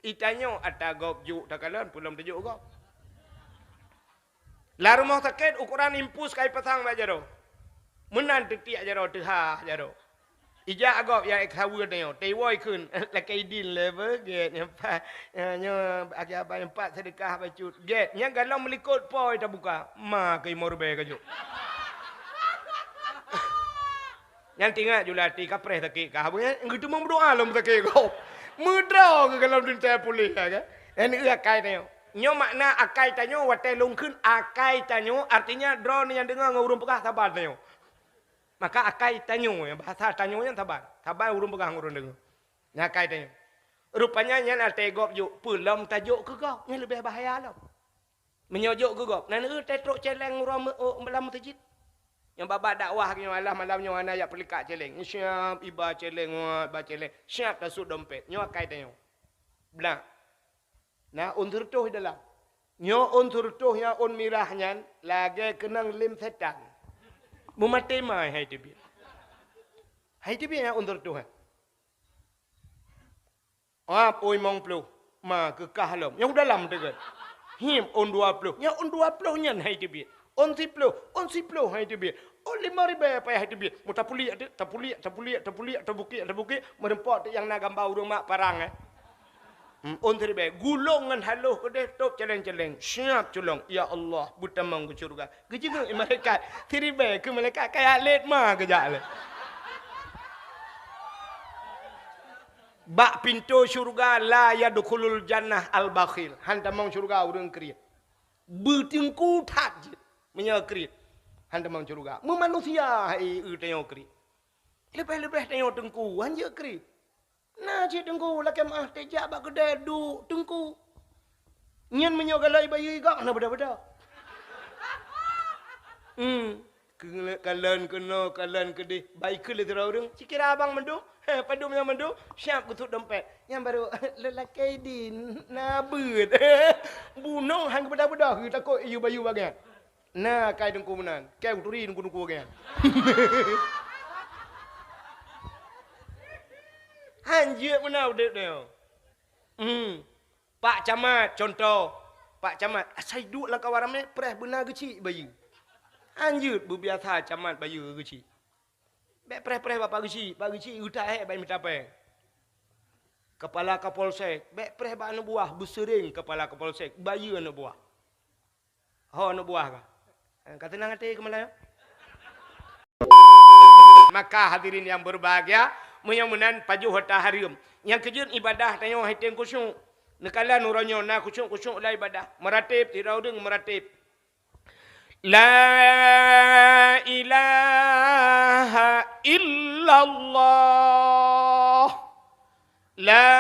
Itanyo atagop juk takalan pulang tajuk gop. La rumah sakit ukuran impus kai pasang bajaro. Menan titik jaro tehah jaro. Ija agop ya ekhawu nyo. Tewoi kun la kai din level get nyampa nyo agak apa empat sedekah bacut. Get nya galau melikut poi tak buka. Ma kai morbe kajuk. Yang tinggal julati kapres takik kah. Ngitu mau berdoa lom takik gop. Mudra ke dalam dunia polis kan. Ini akai tanya. Nyo makna akai tanya watai lung kun akai tanya artinya drone yang dengar ngurung pegah sabar tanya. Maka akai tanya yang bahasa tanya yang sabar. Sabar urung pegah ngurung dengar. Nya akai tanya. Rupanya nya nak tegop juk pulam tajuk ke kau. Ni lebih bahaya lah. Menyojok ke kau. Nan tetrok celeng ngurung malam masjid. Yang babak dakwah ke malam malamnya ana ya pelikat celeng. Siap iba celeng ba celeng. Siap tasuk dompet. Nyo akai tanya. Belah. Nah untur tuh dalam. Nyo untur tuh yang un mirahnya lagi kenang lim setan. Memati mai hai tibi. Hai tibi yang untur tuh. Poi mong plu. Ma ke kahlom. Yang dalam dekat. Him on 20. Yang on 20 nyan hai tibi. On 10 hai tibi. Oh 5,000 apa hai tibi. Mu tapuli tabukik merempot yang na gambar urang mak parang On tibi. Gulungan haluh kedeh top celeng-celeng. Siap culong. Ya Allah, butamang ke surga. Kejiga malaikat. Tibi ke malaikat kayak let ma kejak le. Bak pintu syurga la yadkhulul jannah al-bakhil. Hantamang syurga urang kriya. Bertingku tak je. Menyakrit. Hantamang syurga. Manusia hai tengok kri. Lebih-lebih tengok tengku. Hanya kri. Nah cik tengku. Laki mah tejak bak kedai duk tengku. Nyan menyogalai bayi gak. Nah beda-beda. Kalan kena, kalan kedih. Baik ke lezera orang. Cikira abang mendu. Padu yang mendu. Siap kutuk dompet. Yang baru. Lelaki din. Nabut. Bunong hang beda-beda. Takut iu bayu bagian. Nah, kai dengku menan. Kai uturi dengku kan. Hanjir menau dek dia. Pak Camat contoh. Pak Camat, saya duduk lah kawan ramai preh benar kecil bayi. Hanjir berbiasa camat bayi kecil. Bek preh bapak kecil, pak kecil utai bayi minta apa? Kepala Kapolsek, bek preh bak anak buah bersering kepala Kapolsek, bayi anak buah. Ho anak buah kah? Kata nang hati ke Melayu. Maka hadirin yang berbahagia, menyamunan paju hota harium. Yang kejut ibadah tanya hati kusyuk. Nekala nuranyo na kusyuk lah ibadah. Meratib tirau deng meratib. La ilaha illallah. La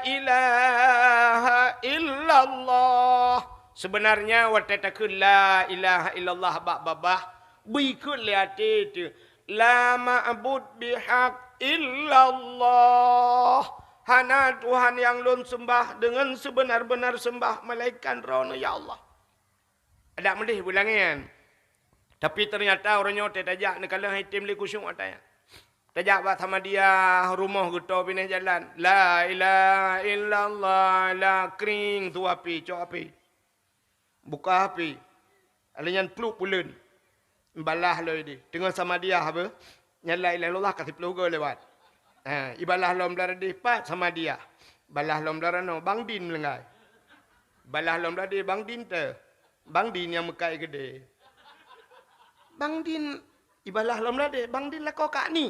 ilaha illallah. Sebenarnya watatakun la ilaha illallah babah berikut lihat itu la ma'bud bihaq illallah. Hana Tuhan yang lun sembah dengan sebenar-benar sembah malaikat rono ya Allah. Ada mendih bulangan. Tapi ternyata orangnya tajak nekala hitim li kusyuk ataya. Tajak bak sama dia rumah gitu pindah jalan. La ilaha illallah la kering tu api cok api. Buka api. Alinyan peluk pulun. Balah lo ini. Dengan sama dia apa? Nyala ilah Allah kasih peluga lewat. Ibalah lom darah dipat sama dia. Balah lom darah no. Bang Din lengai. Balah lom darah di Bang Din te. Bang Din yang mekai gede. Bang Din. Ibalah lom darah di. Bang Din lah kau kak ni.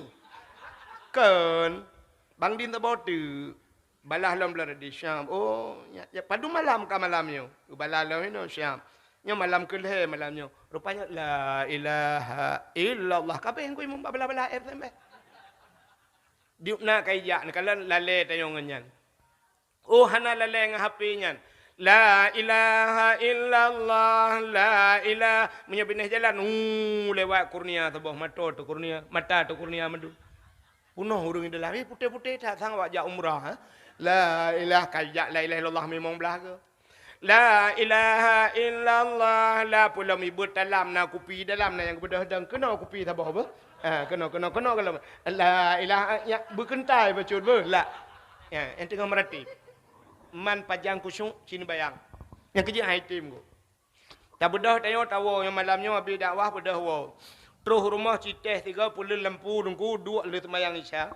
Kan. Bang Din tak bawa tu. Balah lom darah di Syam. Oh. Ya, padu malam ke malamnya. Balah lom ini Syam. Nya malam kelih malamnya. Rupanya la ilaha illallah. Kape yang kau imam bala-bala air sampai. Diuk nak kayak nak kalau lale tayongannya. Oh hana lale ngah HP nya. La ilaha illallah la ilaha menyabinah jalan lewat kurnia tu bawah mata tu kurnia madu. Punuh urung ida lari putih-putih tak sang wajah umrah. La ilaha kayak la ilaha illallah memang belah ke. La ilaha illallah la pula mibut dalam na kupi dalam na yang bedah dan kena kupi tabah apa? Kena kalau la ilaha ya berkentai bacut ber la. Ya, yang tengah merati. man pajang kusyuk sini bayang. Yang kerja hai tim ku. Tak bedah tayo tawo yang malamnya habis dakwah bedah wo. Terus rumah citeh 30 lampu nunggu dua le semayang isya.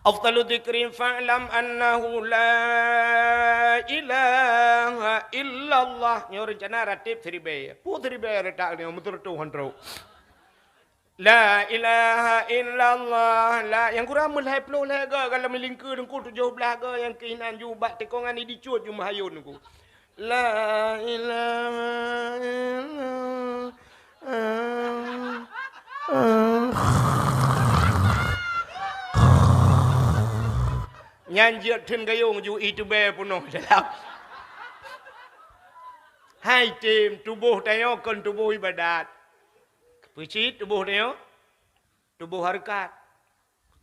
Afdalu dzikrin fa'lam annahu la ilaha illallah. Nyo rencana ratib seribe. Pu seribe retak ni mutur tu handro. La ilaha illallah. La yang kurang mulai puluh lega kalau melingkar nunggu 17 ga yang keinan jubat tekongan ni dicut ju mahayun nunggu. La ilaha illallah. Nyanjir thun gayung ju itu be punuh dalam. Hai tim tubuh tayo kon tubuh ibadat. Pucit tubuh tayo. Tubuh harkat.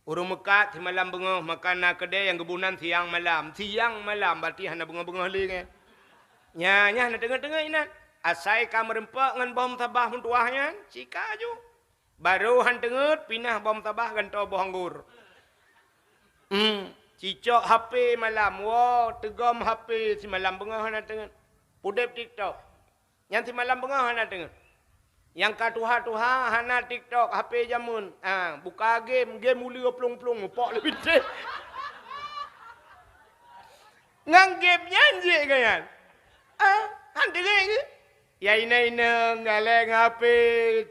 Urung mekat di malam bengah makan nak kedai yang kebunan siang malam. Siang malam berarti hana bengah-bengah li kan. Nya nak tengah-tengah inat. Asai kam rempak ngan bom tabah mentuahnya, cika ju. Baru han tenget pinah bom tabah gantau boh anggur. Cicok HP malam. Wow, tegom HP si malam bengah nak tengok. Pudep TikTok. Yang si malam bengah nak tengok. Yang katuha-tuha hana TikTok, HP jamun. Buka game mulia plung-plung, pok lebih deh. Ngang game nyanyi kan? Han tengok ke? Ya ina ngaleng HP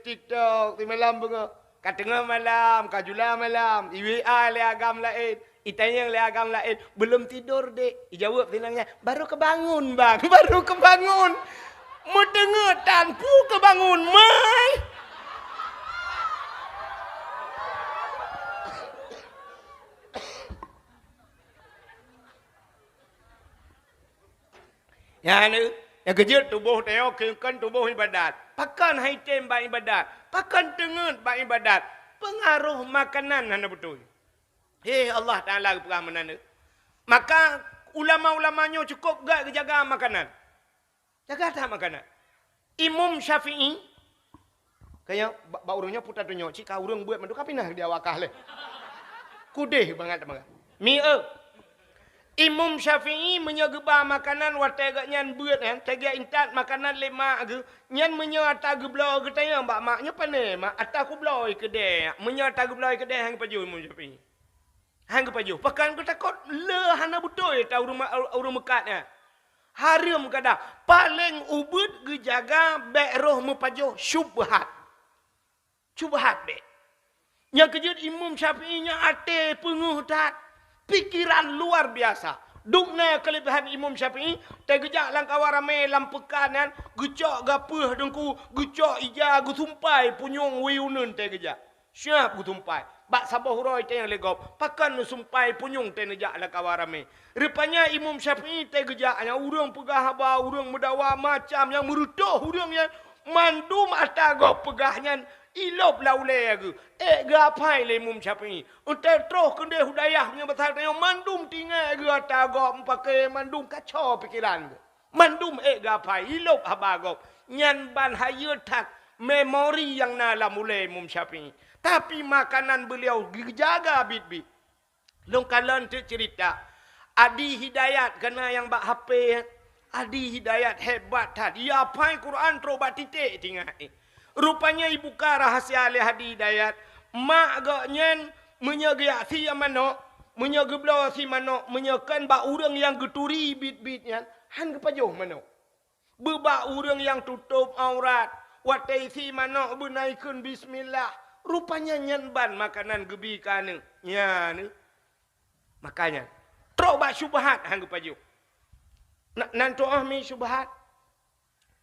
TikTok si malam bengah. Kat tengah malam, kat jula malam, IWA le agam lain. Itanya le agam lain, belum tidur dek. Dijawab bilangnya, baru kebangun bang, baru kebangun. Mendengar tanpu kebangun, mai. Ya ni, yang kejut tubuh teo kan tubuh ibadat. Pakan hai tem ba ibadat, pakan tengut ba ibadat. Pengaruh makanan hana betul. Allah Ta'ala perah menanda. Maka ulama-ulamanya cukup gak jaga makanan. Jaga tak makanan. Imam Syafi'i. Kaya baurungnya putar dunia. Cika urung buat mandu kapinah dia wakah leh. Kudeh banget. Mi'e. Imam Syafi'i menyegeba makanan watega nyan buat kan. Tega intat makanan lima ke. Nyan menyata geblau ke tanya mbak maknya pane. Mak ataku blau ke dia. Menyata geblau ke dia hang paju Imam Syafi'i. Hang paju. Pakan ku takut le hana betul ta urung mekatnya. Haram kada. Paling ubud gejaga baik roh mepaju syubhat. Syubhat be. Yang kejut Imam Syafi'i nya ate penguh tat. Pikiran luar biasa. Dukna kelebihan Imam Syafi'i. Tegejak langkawa ramai lampekanan. Gecok gapah dengku. Gecok ija gutumpai punyong wiunun tegejak. Siap gutumpai. Bak sabah huroi yang legop. Pakan sumpai punyung tenejak langkawa ramai. Rupanya Imam Syafi'i tegejaknya. Urang pegah haba. Urang medawa macam yang merutuh. Urang yang mandum atagop pegahnya. Ilop laulai aku. Gapai le Imam Syafi'i. Untuk terus kena hudayahnya betul tanya mandum tinggal ke atagop pakai mandum kacau pikiran. Mandum gapai ilop habagop. Nyan ban hayutak memori yang nala mulai Imam Syafi'i. Tapi makanan beliau dijaga bit-bit. Longkalan tu cerita. Adi Hidayat kena yang bak HP. Adi Hidayat hebat tadi. Dia apa Quran terobat titik tinggal. Rupanya ibu ka rahasia oleh Adi Hidayat. Mak agaknya menyegiak si manok. Menyegeblau si manok. Menyekan bak orang yang geturi bit-bitnya. Han kepajuh manok. Bebak orang yang tutup aurat. Watai si manok benaikun bismillah. Rupanya nyanban makanan gebi kana. Ya ni. Makanya. Terobak syubhat han kepajuh. Nanti mi syubhat.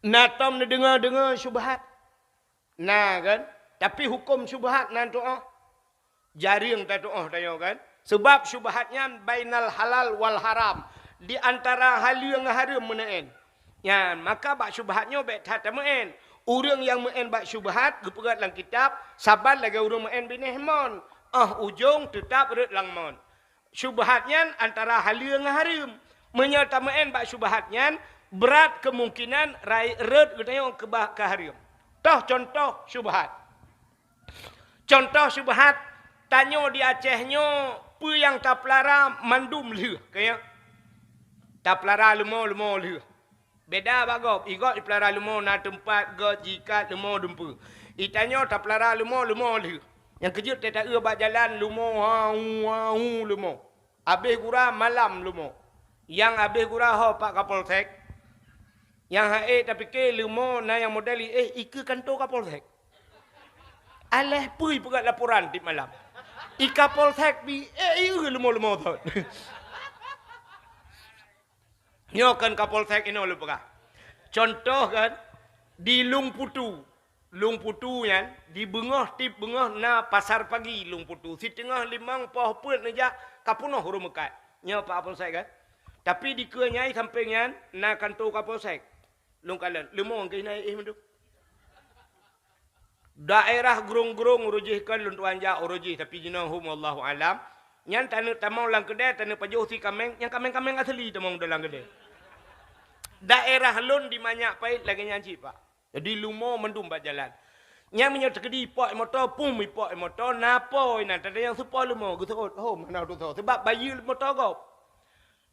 Natam dengar syubhat. Nah kan. Tapi hukum syubhat nanti jaring tak doa tayo kan. Sebab syubhatnya bainal halal wal haram. Di antara hal yang haram menaen. Ya, maka bak syubhatnya baik tak menaen. Orang yang menaen bak syubhat gepegat dalam kitab, sabar lagi orang menaen binehmon. Ujung tetap red langmon. Syubhatnya antara hal yang haram. Menyata menaen bak syubhatnya berat kemungkinan red katanya ke haram. Toh contoh syubhat. Contoh syubhat. Tanya di Acehnya. Apa yang tak pelara mandum le. Kaya. Tak pelara lumo lu. Beda bagop. Igot pelara lumo na tempat got jikat lumo dumpa. Itanya tak pelara lumo lu. Yang kejut tak bak jalan lumo lumo. Habis gura malam lumo. Yang habis gura ho pak Kapolsek. Yang hae tapi ke lumo na yang modeli ike kantor Kapolsek. Aleh pui pegat laporan di malam. Ika Polsek bi lumo tu. Nyokan Kapolsek ini lu pegah. Contoh kan di Lung Putu kan di tip bengah na pasar pagi Lung Putu. Si tengah limang poh put neja kapunoh huru mekat. Nyo Pak Kapolsek kan. Tapi di kenyai sampingan na kantor Kapolsek. Lung kalan lumo ke nai mendu. Daerah gerung-gerung urujihkan luntuan ja urujih tapi jinahum wallahu alam. Yang tanah tamang lang kedai tanah pajuh si kameng yang kameng asli tamang dalam kedai. Daerah lun di manyak pait lagi nyanci pak. Jadi lumo mendum bat jalan. Yang menyot kedi pok motor pum pok motor napo ina tada yang supo lumo gusut mana tu sebab bayu motor gop.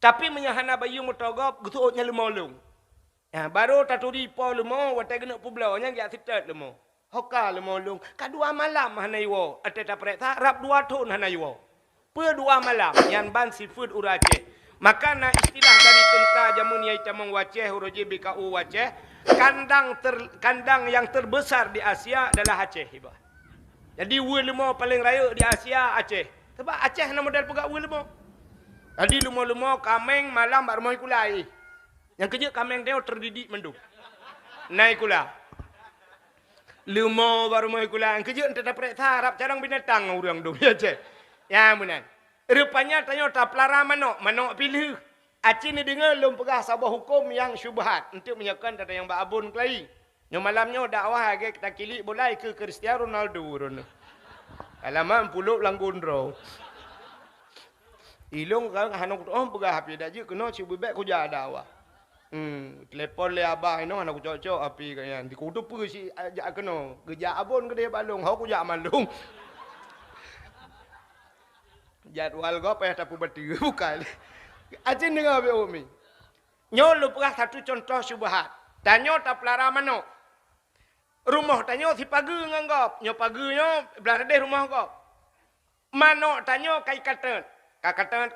Tapi menyahana bayu motor gop gusutnya lumo lung. Ya baru taturi po lumo watai kena pulau nya ya sitat lumo. Hoka lemolong. Kadua malam hanaiwo. Ada tak periksa. Rap 2 tahun hanaiwo. Per 2 malam. Yang ban seafood urace. Maka na istilah dari tentera jamun yai tamang waceh. Uroji BKU waceh. Kandang yang terbesar di Asia adalah Aceh. Jadi wulemo paling raya di Asia Aceh. Sebab Aceh nama model pegak wulemo. Jadi lumo-lumo kameng malam bar rumah kulai. Yang kerja kameng dia terdidik mendung. Naik kula. Lumo baru mau ikulan kerja entah dapat harap jarang binatang orang dong ya cek. Ya benar. Rupanya tanya tak pelara manok pilih. Aceh ni dengar lom pegah sabah hukum yang syubhat untuk menyakan tanda yang babun kelai. Yang malamnya dakwah agak kita kilik boleh ke Cristiano Ronaldo rono. Alaman puluk langgun ro. Ilung kan hanok pegah api dak je kena cuba baik ku ja dakwah. Telepon le abah ino anak cocok api kaya di kudu pu si ajak kena geja abon ke dia balung hau ku jak malung jadwal go payah tapu beti bukan ajin dengar be umi nyo lu pegah satu contoh syubhat tanyo tak pelara mano rumah tanyo si pagi nganggap nyo pagi nyo belah deh rumah go mano tanyo kai katen kakatan.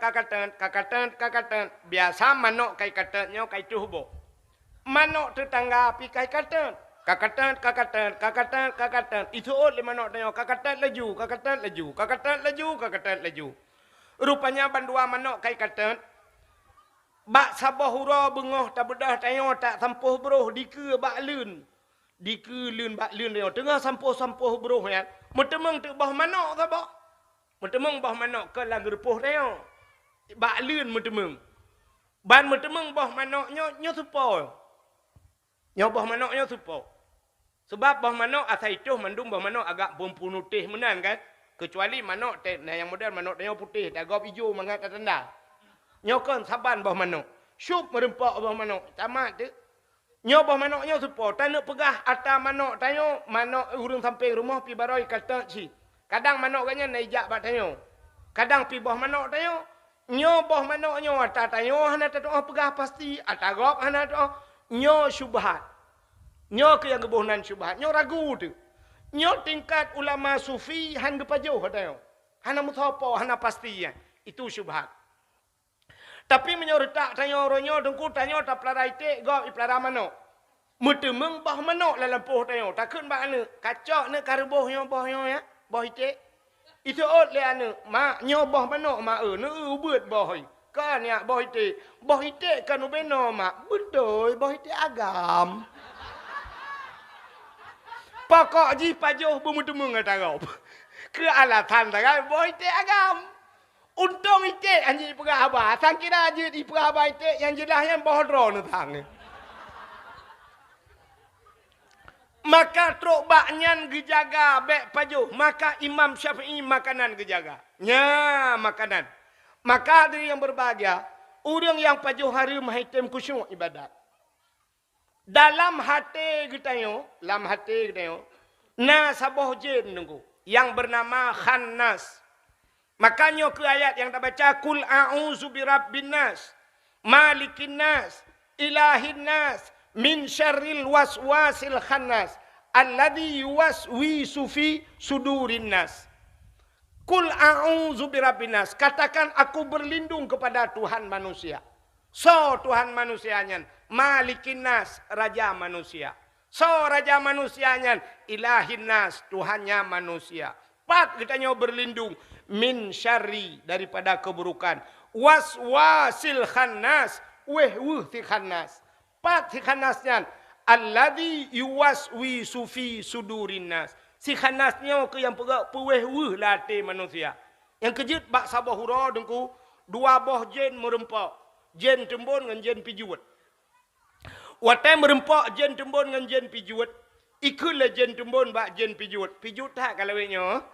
Biasa manok kai katannya kai tuhbo. Manok tetangga pi kai katan. Kakatan. Itu oleh manok tanya kakatan laju. Rupanya bandua manok kai katan. Bak sabah hura bengoh tak bedah tanya tak sampuh beruh dike bak lun. Dike lun bak lun tanya tengah sampuh beruh ya. Metemeng tu bah manok sabah. Metemeng bah manok ke lagu repuh dia. Bak lun metemeng. Ban metemeng bah manoknya nyo supo. Nyo bah manoknya supo. Sebab bah manok asal itu mandung bah manok agak putih menan kan. Kecuali manok yang model manok dia putih, dagap hijau mangat tanda. Nyo kan saban bah manok. Syup merempak bah manok. Tamat tu. Nyo bah manoknya supo. Tak nak pegah atas manok tanya manok urung samping rumah pi baroi kata si. Kadang manok kanya naijak bat tanyo. Kadang pi boh manok tanyo. Nyo boh manok nyo ata tanyo hana tato pegah pasti ata gop hana to. Nyo syubhat. Nyo ke yang kebohnan syubhat. Nyo ragu tu. Nyo tingkat ulama sufi han gepajo tanyo. Hana muthopo hana pasti ya. Itu syubhat. Tapi menyortak tanyo ronyo dengku tanyo ta pelara ite gop pelara manok. Metemeng boh manok dalam poh tanyo. Takun ba ane kacok ne karboh nyo boh nyo ya. Boh ite itu ot le ane mak nyoboh manok mak ne ubet boh kan ya boh ite kan ubeno mak betul boh ite agam pokok ji pajoh bumutemung atagau ke alatan tagai boh ite agam untung ite anji pegah aba sangkira je di pegah aba ite yang jelas yang boh dro ne tang maka truk baknyan gejaga bek pajuh. Maka Imam Syafi'i makanan gejaga. Nya makanan. Maka dari yang berbahagia. Orang yang pajuh hari mahitim kusyuk ibadat. Dalam hati kita na saboh jin nunggu. Yang bernama Khannas. Makanya ke ayat yang kita baca. Kul a'udzu birabbin nas. malikin nas, ilahin nas, min syarril waswasil khannas, alladhi yuwaswisu fi sudurin nas. Kul a'udzu birabbin nas. Katakan aku berlindung kepada Tuhan manusia. So Tuhan manusianya, malikin nas, raja manusia. So raja manusianya, ilahin nas, Tuhannya manusia. Pat kitanya berlindung min syarri, daripada keburukan. Waswasil khannas, si khannas. Pat si khannasnya, alladzi yuwaswisu fi sudurin nas. Si khanasnya ke yang pegak peweh latih manusia. Yang kejut bak sabah hura dengku, dua boh jen merempak. Jen tembon dengan jen pijuat. Watai merempak jen tembon dengan jen pijuat. Ikulah jen tembon bak jen pijuat. Pijuat tak kalau wenya?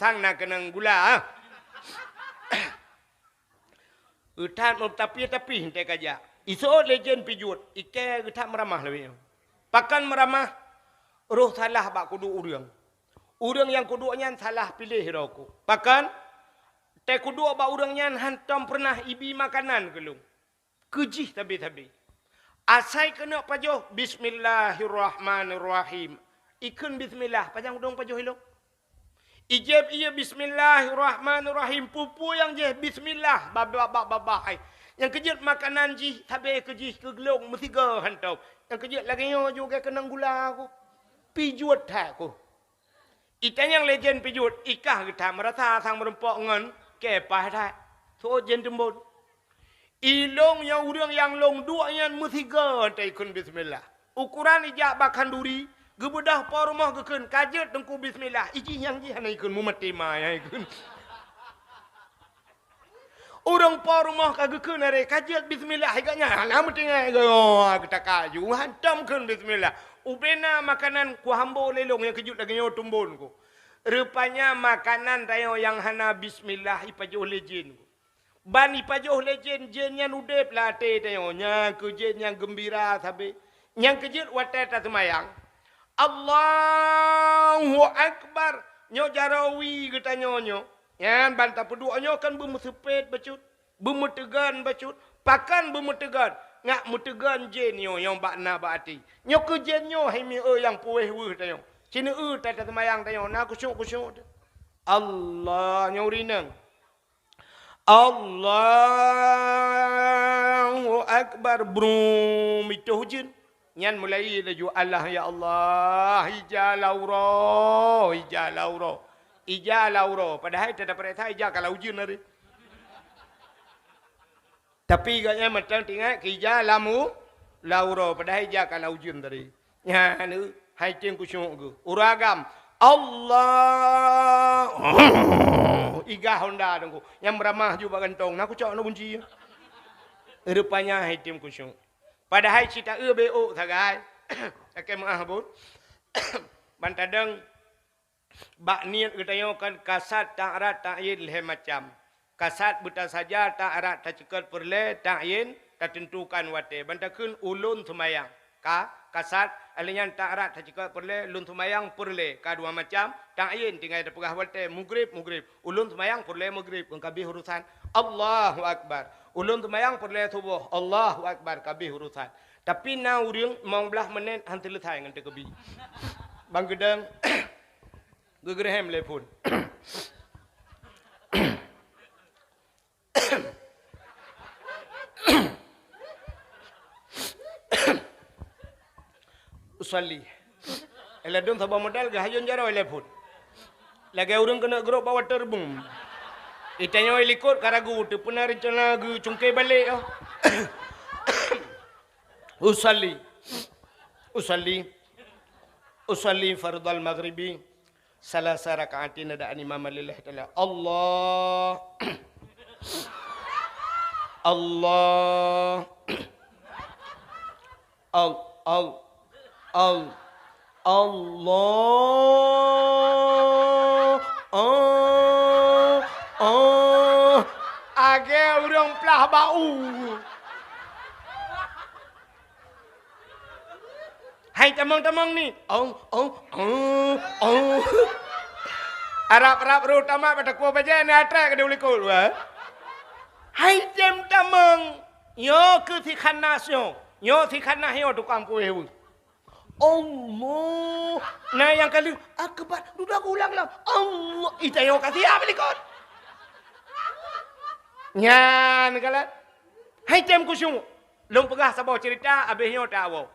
Sang nak kenang gula. Utan tapi hentai kaja. Iso legend pijuat. Ike utan meramah lewenya. Pakan meramah. Roh salah bak kudu urang. Urang yang kudunya salah pilih roku. Pakan te kudu bak urangnya hantam pernah ibi makanan kelung. Kejih tabi-tabi. Asai kena pajoh bismillahirrahmanirrahim. Ikun bismillah panjang dong pajoh hilok. Ijab iya bismillahirrahmanirrahim. Pupu yang je bismillah babak. Yang kejut makanan jih tabi kejih kegelung mesti ke hantam. Yang kejut lagi juga kenang gula aku. Pijuat tak ko. Ikan yang legend pijuat. Ikah kita merasa sang merempok ngan. Kepah tak. So jen tembon. Ilong yang urang yang long dua yang mesti gantai kun bismillah. Ukuran ijak bakan duri. Gebedah pa rumah kekun. Kajet tengku bismillah. Iji yang jihan ikun mumati maya ikun. Orang pa rumah kagekun are. Kajet bismillah. Hikatnya. Lama tinggal. Kita kaju. Hantam kun bismillah. Ubena makanan ku hambo lelong yang kejut lagi nyo tumbon ku. Rupanya makanan tayo yang hana bismillah ipajoh legend ku. Ban ipajoh legend jen yang udep latih tayo. Nya ke jen yang gembira sabi. Yang kejut watai tak semayang. Allahu Akbar. Nyo jarawi kita nyo. Yan bantah pedua nyo kan bemusepet bacut. Bemutegan bacut. Pakan bemutegan. Ngak mutegan jen yo yang bakna bakati. Nyo ke jen nyo hai mi yang pueh weh tayo. Cina tak semayang tayo. Na kusyuk. Allah nyo rinang. Allahu Akbar brum itu hujin. Nyan mulai laju Allah ya Allah ijalauro. Padahal tak dapat tak ijal kalau hujin hari. Tapi katanya macam tinggal kerja lamu lauro pada hija kalau ujun tadi. Ya anu hai ting kusyuk ku. Uragam Allah iga Honda dengku. Yang meramah juga gantong. Nak cak nak bunci. Rupanya hai tim kusyuk. Padahal cita bo sagai. Akai maah bun. Bantadang bak niat kita kan kasat ta'rat ta'yin le macam. Kasat buta saja tak arat tak cekat perle tak yin tak tentukan wate. Bantakun ulun semayang. Kasat alinyan tak arat tak cekat perle ulun semayang perle. Dua macam tak yin tinggal ada pegah wate mugrib. Ulun semayang perle mugrib. Kabih urusan Allahu Akbar. Ulun semayang perle subuh Allahu Akbar kabih urusan. Tapi na urang mau belah menit hanti letai ngan kabih. Bang gedang gegerhem telepon. Usalli. Eladun sabah modal gahayon jaro elepun. Lagi orang kena gerok bawa terbung. Itanya ikut karagu tu pernah rencana gu cungkai balik. Usalli fardal maghribi salasa rakaatin ada imam lillahi taala. Allah age urang plah bau. Hai tamang-tamang ni. Arab-arab terutama pada kuah baca ni atrak ke ulikul. Hai jam tamang. Yo ke thi khanas yo thi khanas yo tukang kuih. Allah. Nah yang kali akbar. Duda aku ulang lah. Allah. Ita yo kasih apa likot? Nyan kalat. Hai tem kusyung. Long pegah sabar cerita habisnya tak awak.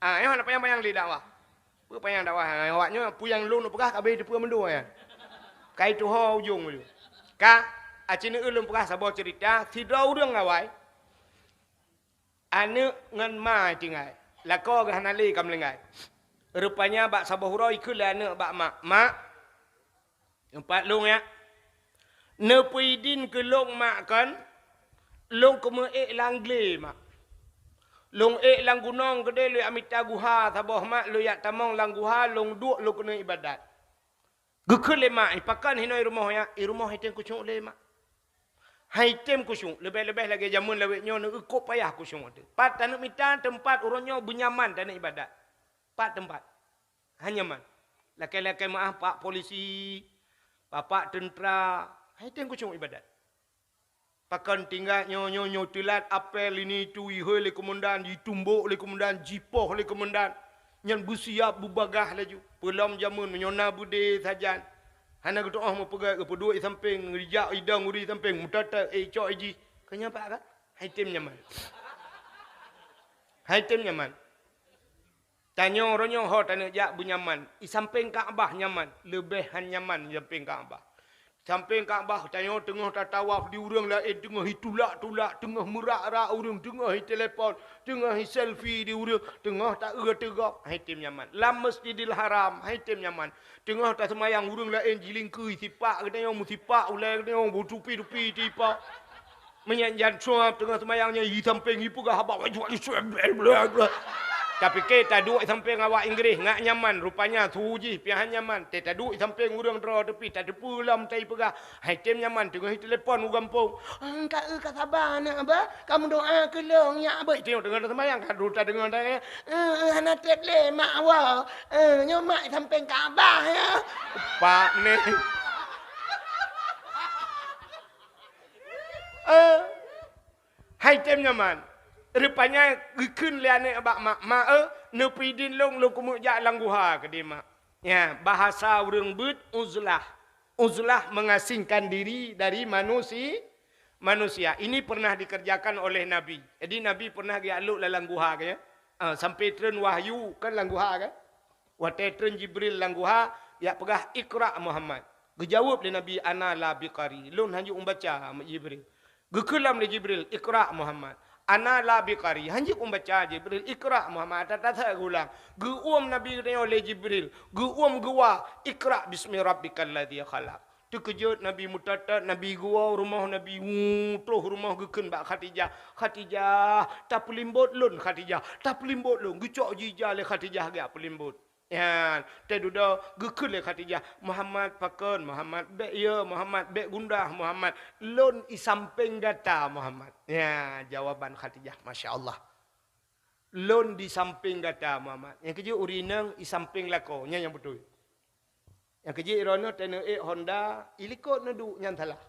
Yang nak payang-payang li dakwah. Pu payang dakwah awaknya puyang long pegah habis depa mendua ya. Kai tu ho ujung dulu. Ka acine ulun pegah sabar cerita tidak urang awai. Ane ngan mai tinggal. Lako ke hanali kam lengai. Rupanya bak sabar huroi ke lana bak mak. Mak. Empat long ya. Ne puidin ke long mak kan. Long ke me lang gle mak. Long lang gunong gede lu amita guha sabah mak lu yak tamong lang guha long duk lu kena ibadat. Gekul le mak ipakan hinoi rumah ya. I rumah hitem kucung le mak. Hitem kucung lebih-lebih lagi jamun lewetnya nak ikut payah kucung tu. Pat tanah mita tempat urangnya bunyaman tanah ibadat. Pat tempat. Hanyaman. Laki-laki maaf pak polisi, bapak tentera, hitem kucung ibadat. Pakan tinggal nyo telat apel ini tu ihoi le komandan, ditumbuk le komandan, jipoh le komandan. Nyan bersiap bubagah laju. Pelam jamun menyona bude sajan. Hana ke doa mau pegang ke pedua samping rijak idang uri samping mutata cok iji. Kanya pak kan? Hitam nyaman. Hitam nyaman. Tanya orangnya ho tanya jak bunyaman. I samping Kaabah nyaman, lebihan nyaman samping Kaabah. Samping Kaabah tanya tengah tatawaf di urang lain tengah hitulak-tulak, tengah merak-rak urang, tengah telefon, tengah selfie di urang, tengah tak tegak, hitam nyaman. Lam Masjidil Haram, hitam nyaman. Tengah tak semayang urang lain jiling kui sipak kena yang musipak ulai kena yang butupi-tupi tipak. Menyanjan suap tengah semayangnya di samping ipu gah habaq wajib tapi kita duduk samping awak Inggeris ngak nyaman rupanya tuji piahan nyaman kita duduk samping urang draw tepi tak ada pulam tai pegah hitam nyaman tengah telefon ugampung engkak sabar nak apa kamu doa ke long ya apa tengok dengar semayang kan ruta dengar dah anak teple mak awak nyomak samping Kaabah ya pak ni hitam nyaman. Rupanya gekun liane abak mak ne pidin long kumuk jak lang guha ke dia mak. Ya, bahasa urang but uzlah. Uzlah mengasingkan diri dari manusia. Ini pernah dikerjakan oleh Nabi. Jadi Nabi pernah pergi aluk dalam guha ke ya. Sampai tren wahyu kan lang guha kan. Waktu tren Jibril lang guha ya pegah Iqra Muhammad. Gejawab le Nabi ana la biqari. Lun hanju umbaca Jibril. Gekulam le Jibril Iqra Muhammad. Ana la biqari hanjik baca Jibril Iqra Muhammad tata gulang guum Nabi oleh Jibril guum gua Iqra bismi rabbikal ladzi khalaq terkejut Nabi mutata Nabi gua rumah Nabi tuh rumah gekeun bak Khadijah tak pelimbut lun Khadijah tak pelimbut lun gucok jija le Khadijah gak pelimbut ya teduda gekeun le Khadijah Muhammad pakon Muhammad be ya Muhammad be gundah Muhammad lun i samping data Muhammad ya jawaban Khadijah masya-Allah lun di samping data Muhammad yang kerja urinang i samping lako nya yang betul yang kerja irono tena Honda ilikot nedu nyan salah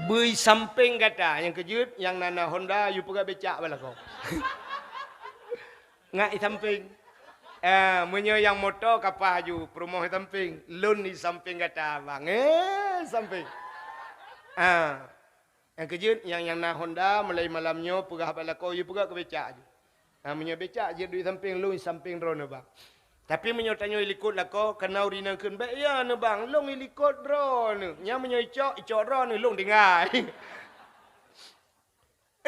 bui samping kata yang kejut yang nana Honda you pegak becak bala kau ngak di samping menyo yang motor kapah ju perumah di samping lun di samping kata bang samping yang kejut yang na Honda mulai malamnya pegah bala kau you pegak ke becak ju menyo becak je di samping lun di samping drone bang tapi menyo tanyo ilikut lah kau kena urina keun baik ya ne bang long ilikut drone nya menyo icok drone long dengar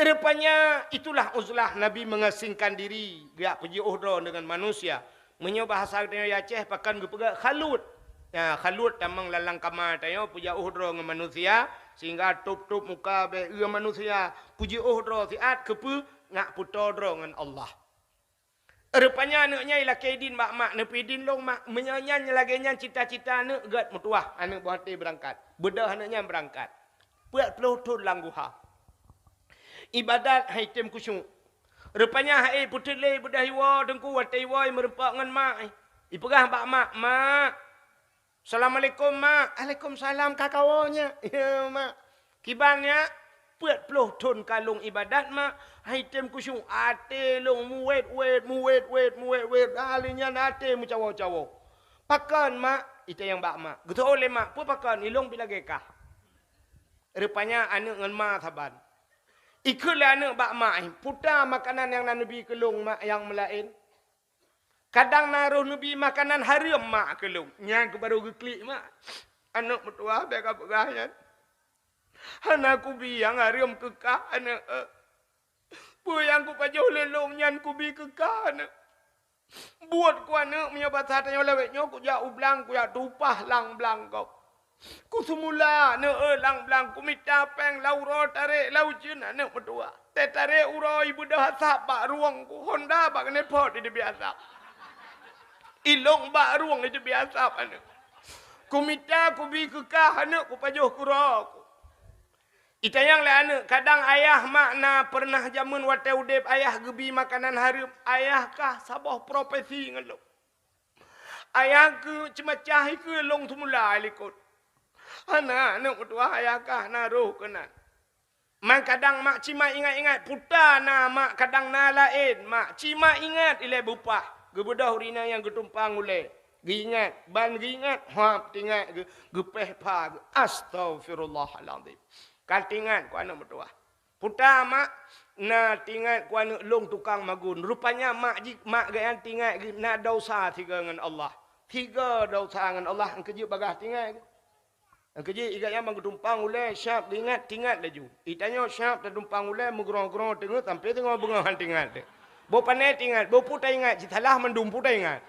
rupanya itulah uzlah Nabi mengasingkan diri gak pergi drone dengan manusia menyo bahasa tanyo Aceh pakan gepega khalut ya khalut tamang lalang kamar tanyo puja drone dengan manusia sehingga tup-tup muka be manusia puji drone siat kepu ngak puto drone dengan Allah. Rupanya anaknya ialah kedin mak nepidin long mak menyanyi lagi nyan cita-cita anak gat mutuah anak buati berangkat bedah anaknya berangkat buat pelutut langguha ibadat haitem kusyuk rupanya hai putile bedah iwa dengku watai wa merempak ngan mak ipegah mak Assalamualaikum mak. Waalaikumsalam kakawanya. Ya mak. Kibannya puat puluh ton kalung ibadat mak. Haitem kusyung ate long muwet. Alinya ate mu cawo-cawo. Pakan mak. Itu yang bak mak. Gitu oleh mak. Pun pakan ilong bila gekah. Rupanya anak dengan mak saban. Ikulah anak bak mak. Putar makanan yang nabi kelung mak yang melain. Kadang naruh nabi makanan haram mak kelung. Yang baru geklik mak. Anak mertua beka pegahan. Anak ku biang haram kekah anak. Yang ku pajuh lelong nyan ku bi kekah anak. Buat ku anak menyabat hatanya lewetnya ku jak ublang ku jak tupah lang blang kau. Ku semula anak lang blang ku minta peng lauro tarik lau jin anak mertua. Tarik uroi ibu dah hasap bak ruang ku Honda bak kena pot di biasa. Ilong bak ruang itu biasa anak. Ku minta ku bi kekah anak ku pajuh kurang. Ita yang lah anak. Kadang ayah makna pernah jamun watai udep ayah gebi makanan harum. Ayah kah sabah profesi ngelok. Ayah ke cemacah ke long semula alikut. Anak mertua ayah kah naruh kena. Mak kadang mak cima ingat-ingat putar na mak kadang na lain. Mak cima ingat ilai bupah. Gebedah urina yang getumpang ulai. Gingat, ban gingat, hap tingat, gepeh pa. Astaghfirullahaladzim. Katingat ku anak mertua. Putar mak, na tingat ku anak long tukang magun. Rupanya mak gayan tingat, na dosa tiga dengan Allah. Tiga dosa dengan Allah. Yang kejut bagah tingat. Yang kejut ikat yang getumpang ulai, syap tingat laju. Itanya syap tertumpang ulai, mugrong-grong tengok, sampai tengok bengahan tingat. Bo panai ingat, bo putai ingat, citalah mendum putai ingat.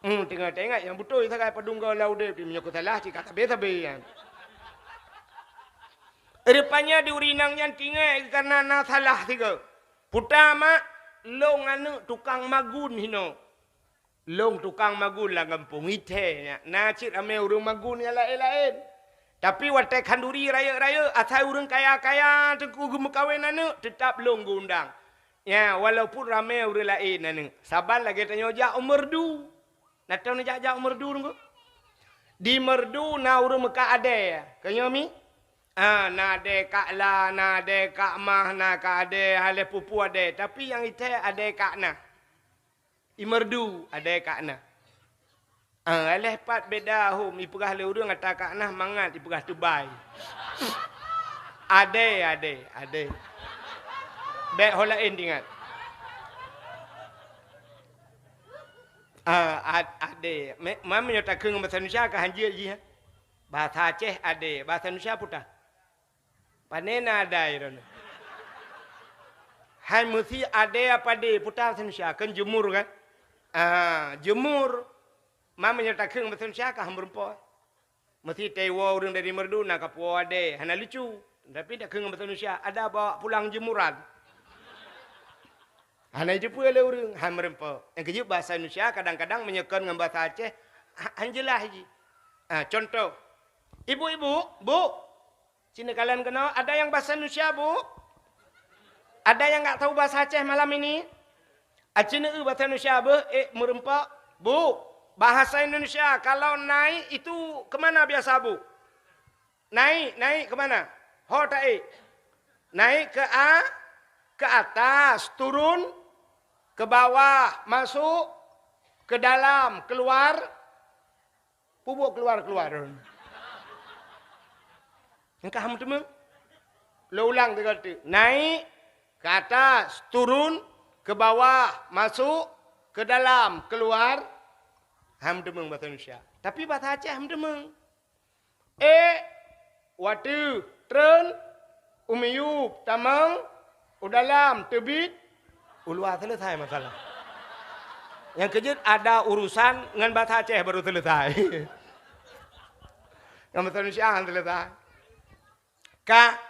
Tengok ingat yang betul itu kan padungga laude di menyokot salah cika tabe-tabe yang. Rupanya di urinang yang tinggal karena na salah tiga. Putama long anu tukang magun hino. Long tukang magun lah kampung ite. Na cik ame urung magun yang lain-lain. Tapi watai kanduri raya-raya asal urung kaya-kaya tengku gemukawin anu tetap long gundang. Ya, walaupun ramai orang lain nanu. Saban lagi tanya jak merdu. Nak tahu nak jak merdu nunggu? Di merdu na orang Mekah ada ya. Kanya mi? Na ada kak la, na ada kak mah, na kak ada hale pupu ada. Tapi yang itu ada kak na. Di merdu ada kak na. Aleh pat beda hum. Ipegah le orang kata kak na mangat ipegah tubai. Ada. Baik holain ingat. Ade. Mama nyata keng bahasa Indonesia ke hanjir je. Bahasa Aceh ade, bahasa Indonesia putar. Panena ada iron. Hai mesti ade apa de putar bahasa Indonesia kan jemur kan? Jemur. Mama nyata keng bahasa Indonesia ke hamberpo. Mesti tewa orang dari merdu nak kapo ade. Hana lucu. Tapi dak keng bahasa Indonesia ada bawa pulang jemuran. Hanya itu pula orang hamrempo. Yang kejut bahasa Indonesia kadang-kadang menyekon dengan bahasa Aceh. Anjelah je. Contoh. Ibu-ibu, bu. Cina kalian kenal, ada yang bahasa Indonesia bu? Ada yang tak tahu bahasa Aceh malam ini? Cina bahasa Indonesia bu? Merempak. Bu, bahasa Indonesia kalau naik itu kemana biasa bu? Naik kemana? Ho tak naik ke atas, turun. Ke bawah, masuk, ke dalam, keluar, pupuk keluar. Yang kamu teman? Lo ulang tiga kali. Naik, ke atas, turun, ke bawah, masuk, ke dalam, keluar. Ham teman bahasa Indonesia. Tapi bahasa Aceh ham teman. Watu, tren, umiyub, tamang, udalam, tebit. Ulua selesai masalah. Yang kejut ada urusan dengan bahasa Aceh baru selesai. Dengan bahasa Indonesia selesai. Kak,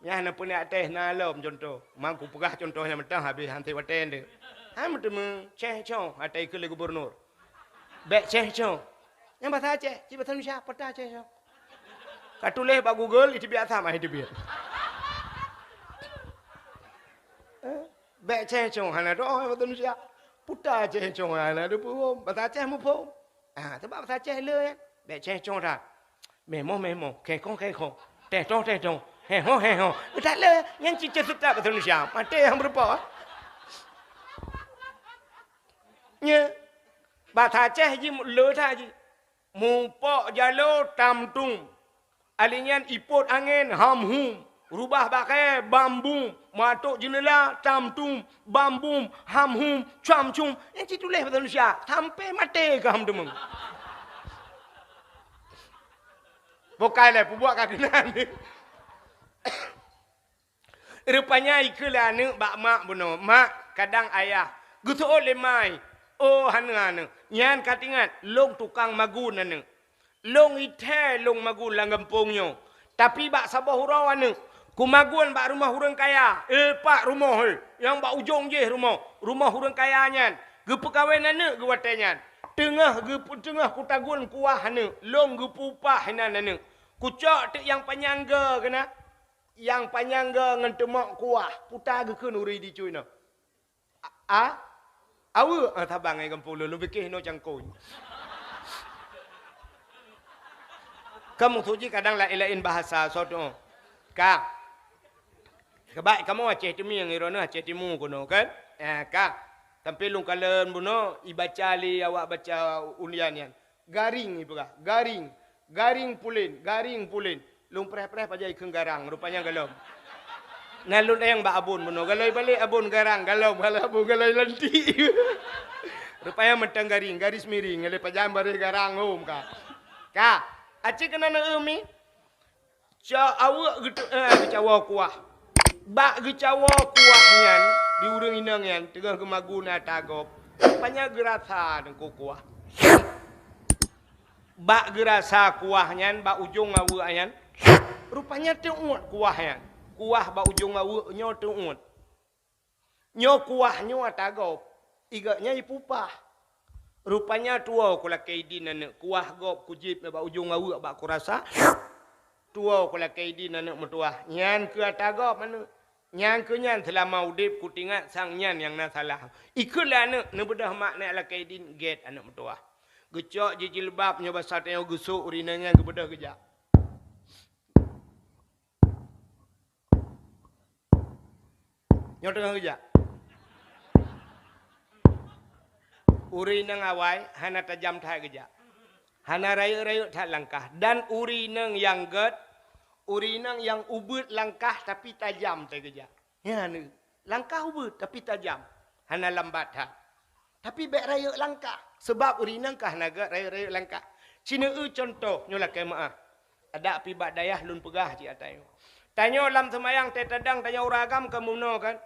ya nak punya Aceh nalom contoh. Mangku pegah contohnya mentang habis hanti waten dia. Ham temu Ceh Chong atai ke gubernur. Bek Ceh Chong. Yang bahasa Aceh, ci bahasa Indonesia peta Ceh Chong. Katuleh ba Google itu biasa mah itu biar. Bek Ceh Chong hana doh bahasa Indonesia. Putar Ceh Chong hana do pun bahasa Aceh mu pun. Sebab bahasa Aceh le ya. Bẹ che cho ra. Memo. Kekong. Tetong. Heho. Tak le. Yang cica tetap betul Indonesia. Mati yang berupa. Nya. Bata ceh ji le tha ji. Mupok jalo tamtung. Alinyan ipot angin hamhum. Rubah pakai bambu. Matuk jenela tamtung. Bambu hamhum. Camcung. Yang citu leh betul Indonesia. Sampai mati ke ham demeng. Bukan lah. Buat kakinan ni. Rupanya ikulah ni bak mak buno. Mak kadang ayah. Gutu oleh mai. Oh hana. Nyan katingat. Long tukang magun nana. Long ite long magun lang gampungnya. Tapi bak sabah hurau anu. Ku magun bak rumah hurang kaya. Pak rumah yang bak ujung je rumah. Rumah hurang kaya nyan. Ge pegawai nana ge watenyan. Tengah ku tagun kuah hana. Long ge pupah nana. Ku cok yang panyangga kena. Yang panyangga ngan temak kuah. Putar ge kun uri di cuy no. Awu tabang ai kampung lu fikir no cangkoi. Kamu tuji kadang lain bahasa soto. Ka. Kebaik kamu aceh temi yang irona aceh timu kono kan? Ka. Tampil lung kalen buno ibaca li awak baca ulian yan. Garing ibu ka. Garing pulin. Lung preh-preh pajai keung garang rupanya galom. Nalun yang bak abun buno. Galoi balik abun garang galom abun galoi lenti. Rupanya mentang garis miring ngalai pajam bari garang hom ka. Ka. Acik kena na umi. Ca awak gitu gecawa kuah. Bak gecawa kuah nyan di urang inang yan tengah kemaguna tagop. Rupanya gerasa dengku kuah. Bak gerasa kuah nyan bak ujung awak nyan. Rupanya teuut kuah yan. Kuah bak ujung awak nyo teuut. Nyo kuah nyo tagop. Igaknya ipupah. Rupanya tua kula kaidin anak kuah gop kujip ba ujung awak ba kurasa tua kula kaidin anak metuah nyan ke atagop mana nyan ke nyan selama udip kutingat sang nyan yang na salah ikulah anak ne bedah makna ala kaidin get anak metuah gecok jilbab nyoba sateo gusuk urinanya ke bedah gejak nyo tengah gejak uri nang awai, hana tajam tak kerja. Hana raya-raya tak langkah. Dan uri nang yang get, uri nang yang ubut langkah tapi tajam tak kerja. Ya ni, langkah ubut tapi tajam. Hana lambat tak. Tapi baik raya langkah. Sebab uri nang kah naga raya-raya langkah. Cina contoh, nyolah kemaah. Ada api bak dayah lun pegah cik atayo. Tanya lam semayang tetadang tanya uragam kamu no kan.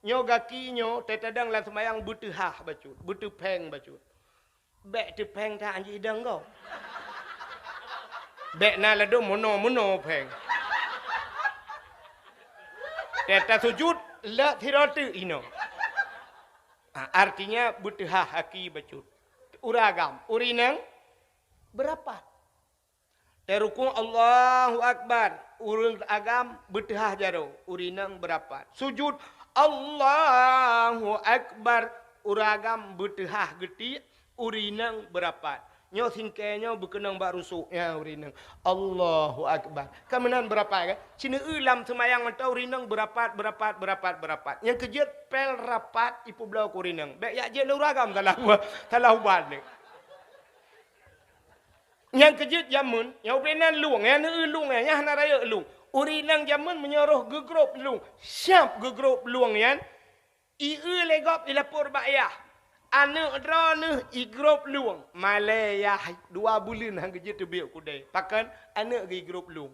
Nyo gaki nyo tetadang lan semayang butuh bacut, butuh peng bacut. Bek tu peng tak anji idang kau. Bek na lado mono peng. Teta sujud la thiratu ino. Artinya butuh haki bacut. Uragam, urinang berapa? Terukung Allahu Akbar, urul agam butuh jaro, urinang berapa? Sujud Allahu Akbar uragam betehah geti urinang berapat. Nyo singkenya berkenang bak rusuk ya urinang. Allahu Akbar. Kemenan berapa kan? Cina ulam semayang mentau urinang berapat. Yang kejut pel rapat ipu belau urinang. Bek ya je uragam salah ubat ni. Yang kejut jamun, yang urinang luang, yang luang ya hana raya luang. Urinang zaman menyuruh gegrup luang. Siap gegrup luang yan. Iu legop ilapur bayah. Anak drone igrup luang. Malaya 2 bulan hang kerja terbiak kudai. Pakan anak gi grup luang.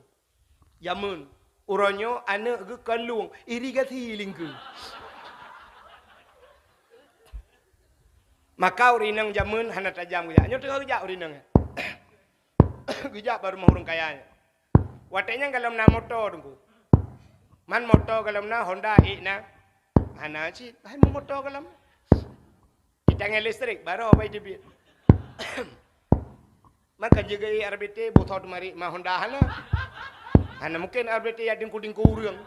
Zaman uronyo anak ge kan luang. Irigasi lingku. Maka urinang zaman hana tajam gejak. Nyo tengah gejak urinang. Gejak baru mahurung kayanya. Watenya kalau na motor tunggu. Man motor kalau na Honda I na. Hana sih, hai motor kalau. Kita ngel listrik baru apa itu bi. Man kan juga RBT botol mari ma Honda hana. Hana mungkin RBT ya dingku urang.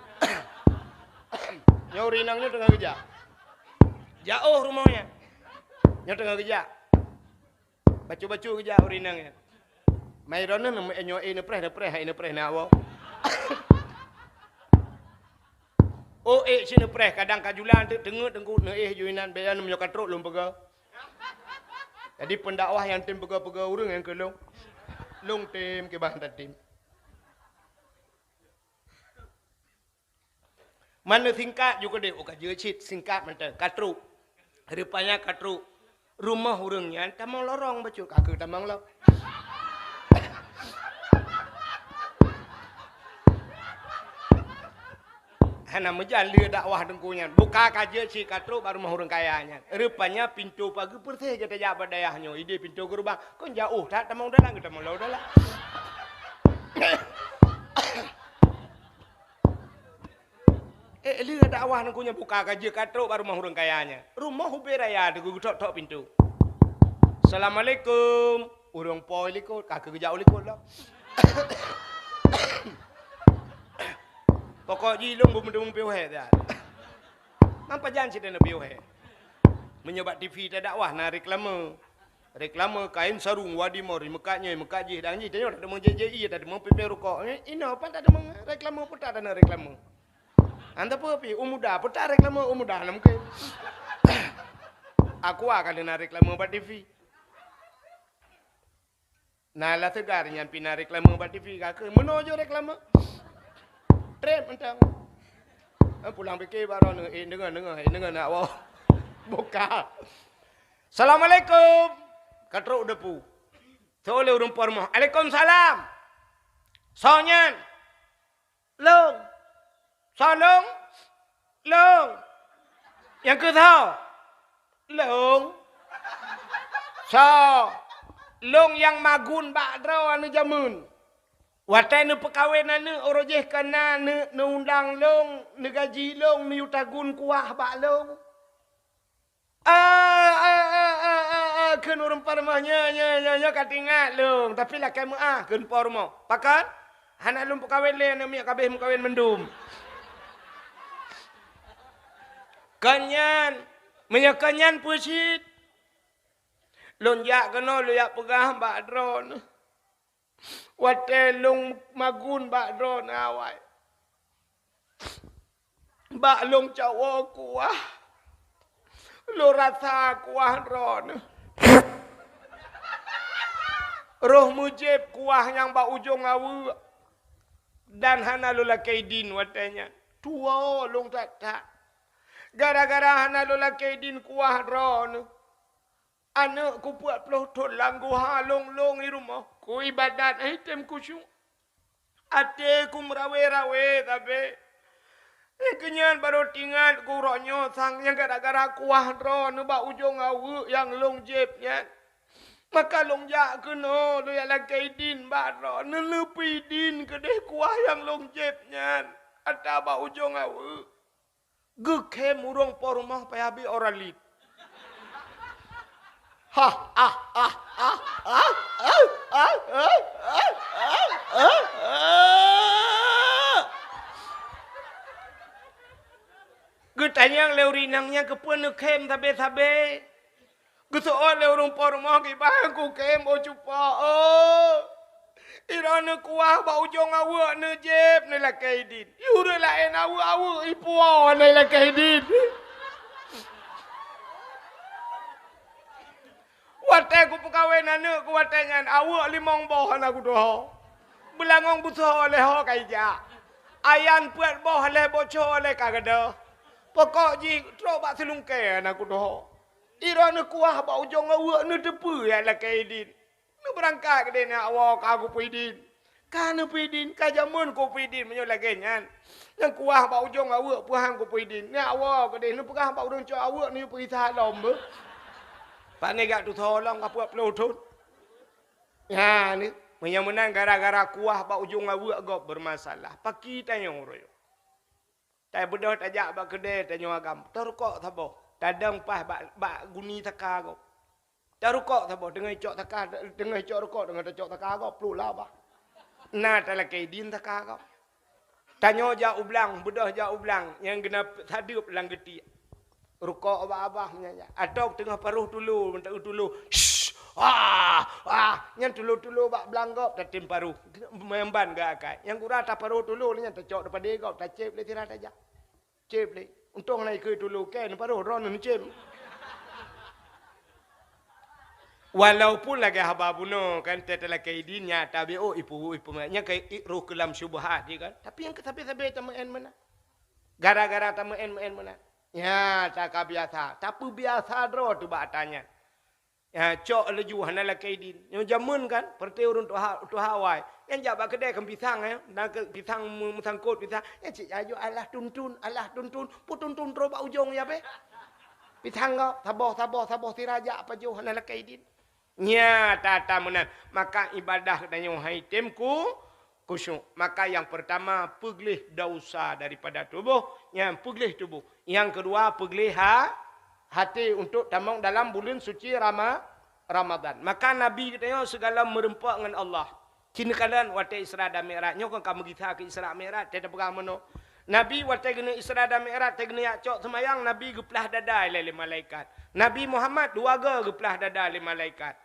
Nyori nangnya tengah kerja. Jauh rumahnya. Nya tengah kerja. Bacu-bacu kerja urinangnya. Mai rona nemu enyo ne preh na awak. Oh sini preh kadang kajulan dengut ne juinan bayan menyo katruk lum pega. Jadi pendakwah yang tim pega-pega urang yang kelong. Long tim ke bahan tim. Mana singkat juga deh, oka jecit singkat macam katruk. Rupanya katruk. Rumah urangnya tamang lorong baju kakek tamang lo. Hana mejan lia dakwah dengkunya. Buka kaje si katruk baru rumah urang kayanya. Rupanya pintu pagi bersih kita jabat dayahnya. Ide pintu gerbang. Kau jauh tak tamang dalam kita mau dalam. Lia dakwah dengkunya buka kaje katruk baru rumah urang kayanya. Rumah huberaya de tok pintu. Assalamualaikum. Urang poi likut kakek jauh likut lah. Pokok jilung bumdung piu he dah. Nampak jangan cerita na piu he. Menyebat TV tak dakwah na reklame. Reklame kain sarung wadi mori mekaknya mekajih dan ji tengok ada meng JJI ada meng PP rokok. Ino apa tak ada meng reklame pun tak ada reklame. Anda apa pi umuda pun tak reklame umuda na mungkin. Aku akan na reklame buat TV. Nah lah tegar nyan pina reklame buat TV kakek menojo reklame. Trep mentang. Pulang fikir baru dengar nak wow. Buka. Assalamualaikum. Katruk depu. Tole urang pormo. Waalaikumsalam. Sonyan. Long. Salong. Long. Yang ke tau? Long. So. Long yang magun bakdraw anu jamun. Watai nu perkahwinan nu orojeh kana nu undang long, nu gaji long, nu yutagun kuah bak long. Keun urang parmahnya nya katingat long, tapi lah kamu keun pormo. Pakat hanak long perkahwin le anu miak kabeh mukawin mendum. Kanyan, menyak kanyan pusit. Lonjak kena lu yak pegah bak drone. Watai long magun bak drone awai. Bak long cawo kuah. Lo rasa kuah drone. Roh mujib kuah yang bak ujung awu. Dan hana lo lakai din watainya. Tua long tak. Gara-gara hana lo lakai din kuah drone. Anak ku buat pelotot langgu halong-long di rumah. Ku ibadat item kusyuk. Ate ku merawe-rawe tapi. Kenyan baru tinggal ku ronyo sang yang gara-gara kuah drone bak ujung awu yang long jebnya. Maka long jak kena lu yang lakai din bak drone. Nelepi din kedeh kuah yang long jebnya. Ada bak ujung awu. Gekem urang po rumah payabi orang lip. Gutanya leurinangnya kepuan kem tabe-tabe. Gutoon leurung pormo ki bangku kem o cupa. Irana kuah ba ujung awu ne jeb ne lakaidin. Yure lain awu ipuo ne lakaidin. Watai ku perkahwinan ni ku watainya awak limong boh aku doh. Belangong butuh oleh ho kaija. Ayan puat boh oleh bocor oleh kagada. Pokok ji trok bak selungke aku doh. Ira ni kuah bak ujung awak ni tepu ya lah kaidin. Ni berangkat ke dia awak aku pidin. Kana pidin kajamun ku pidin menyo lagi nyan. Yang kuah bak ujung awak puhang ku pidin. Ni awak ke dia ni pegah bak ujung cok awak ni pergi salom be. Pak ni gak tu tolong apa pelutut. Ya ni menyamunan gara-gara kuah bak ujung awak gop bermasalah. Paki tanya orang. Tai bedah tajak bak kedai tanya agam. Terukok tabo. Tadang pas bak guni taka gop. Terukok tabo dengan cok taka dengan cok rukok dengan cok taka gop perlu lah bah. Nah talakai din taka gop. Tanya jak ublang, bedah jak ublang yang kena hadup lang geti. Rukuk abah-abah menyanyi. Atau tengah paruh dulu, minta dulu. Shh, Yang tulu-tulu bak belanggop tak tim paru. Memban ke akai. Yang kurang tak paru tulu ni yang tercok depan dia kau tak cep le tirat aja. Cep le. Untung naik ke tulu kan paru ron ni cep. Walaupun lagi haba buno kan tetelah kaidinya tapi ipu nya kai ruh kelam syubhat dia kan. Tapi yang tapi tamen mana? Gara-gara tamen mana? Ya, tak biasa. Tapi biasa dro tu bak tanya. Ya, cok leju hanala kaidin. Yang jamun kan, perti urun tu hawai. Yang jabak kedai kan pisang ya, nak pisang musangkut pisang. Yang cik ayo Allah tuntun, putun tro bak ujung ya be. Pisang kau, saboh tiraja apa jauh hanala kaidin. Nya tata menan. Maka ibadah dan yang haitimku khusyuk. Maka yang pertama peglih dosa daripada tubuh, yang peglih tubuh. Yang kedua peglih hati untuk tamang dalam bulan suci Ramadan. Maka Nabi katanya segala merempak dengan Allah. Kini kalian waktu Isra dan Mi'raj. Nyokong kamu kita ke Isra Mi'raj. Tidak pegang mana. Nabi waktu kena Isra dan Mi'raj. Tidak kena cok semayang. Nabi geplah dada oleh malaikat. Nabi Muhammad dua geplah dada oleh malaikat.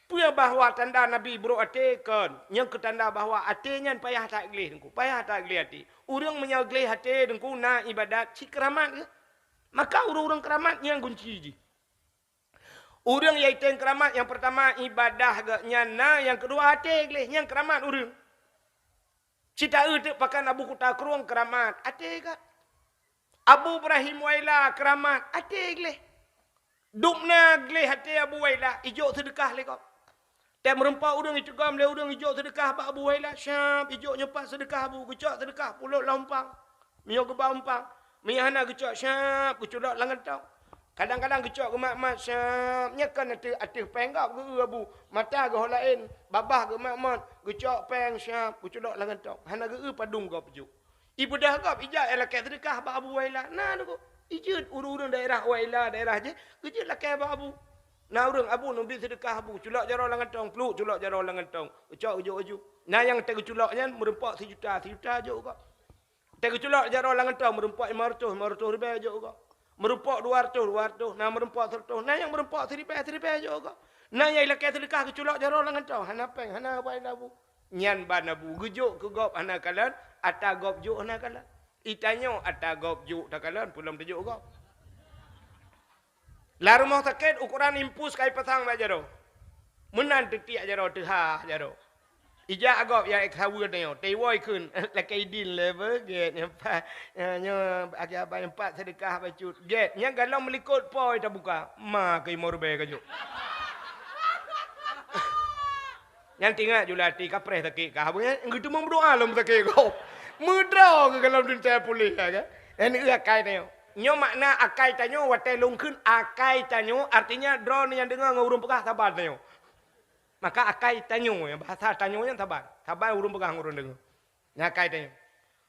Punya bahawa tanda Nabi bro atikan. Yang ketanda bahawa atinya payah tak gelih dengku. Payah tak gelih hati. Orang menyagelih hati dengku na ibadat. Si keramat ke? Maka orang-orang keramat yang kunci je. Orang yang itu keramat yang pertama ibadah gaknya na, yang kedua hati gelih yang keramat orang. Cita itu pakai Abu Kuta Keruang keramat, hati gak. Abu Ibrahim Waila keramat, hati gelih. Dukna gelih hati Abu Waila, hijau sedekah lekop. Dan merempak orang itu gam le orang hijau sedekah pak Abu Waila, syap hijau nyepak sedekah Abu, kecak sedekah pulut lompang. Mio gebau umpang. Mihana kecok syap, kecok langan tau. Kadang-kadang kecok ke mak-mak syap. Nyakan hati penggap ke abu. Mata ke orang lain. Babah ke mak-mak. Kecok peng syap, kecok langan tau. Hana ke padung kau pejuk. Ibu dah kau ijat elak sedekah bak Abu Waila. Nah tu. Ijat urun-urun daerah Waila daerah je. Kejut lah kaya bak Abu. Nah urang Abu nabi sedekah Abu. Culak jarau langan tau. Peluk culak jarau langan tau. Kecok ujuk-ujuk. Nah yang tak culaknya merempak sejuta juk kau. Tak keculak jarang langan tahu merempak 500 ribu juga. Merempak 200. Nah merempak 100. Nah yang merempak 1000 juga. Nah yang ilakai sedekah keculak jarang langan tahu. Hana peng, hana apa ilabu. Nyan ban abu. Gejuk ke gop hana kalan. Ata gop juk hana kalan. Itanyo ata gop juk tak kalan. Pulang tejuk gop. Lah rumah sakit ukuran impus kai pasang ba jaro. Menan tetiak jaro tehah jaro. Ijak agak yang eksawu tanya, tewoi kun, lakai din level get, yang agak apa yang 4 sedekah bacut get, yang kalau melikut poi tak buka, kai morbe kajuk. Yang tinggal julati kapres takik kah, yang gitu mau berdoa lom takik kau, mudrah ke kalau dintai pulih kan? Ini akai tanya, nyo makna akai tanya, watai lungkun akai tanya, artinya drone yang dengar ngurung pekah sabar tanya. Maka akai tanyo, bahasa tanyo yang sabar. Sabar urun pegang urun dengar. Akai tanyo.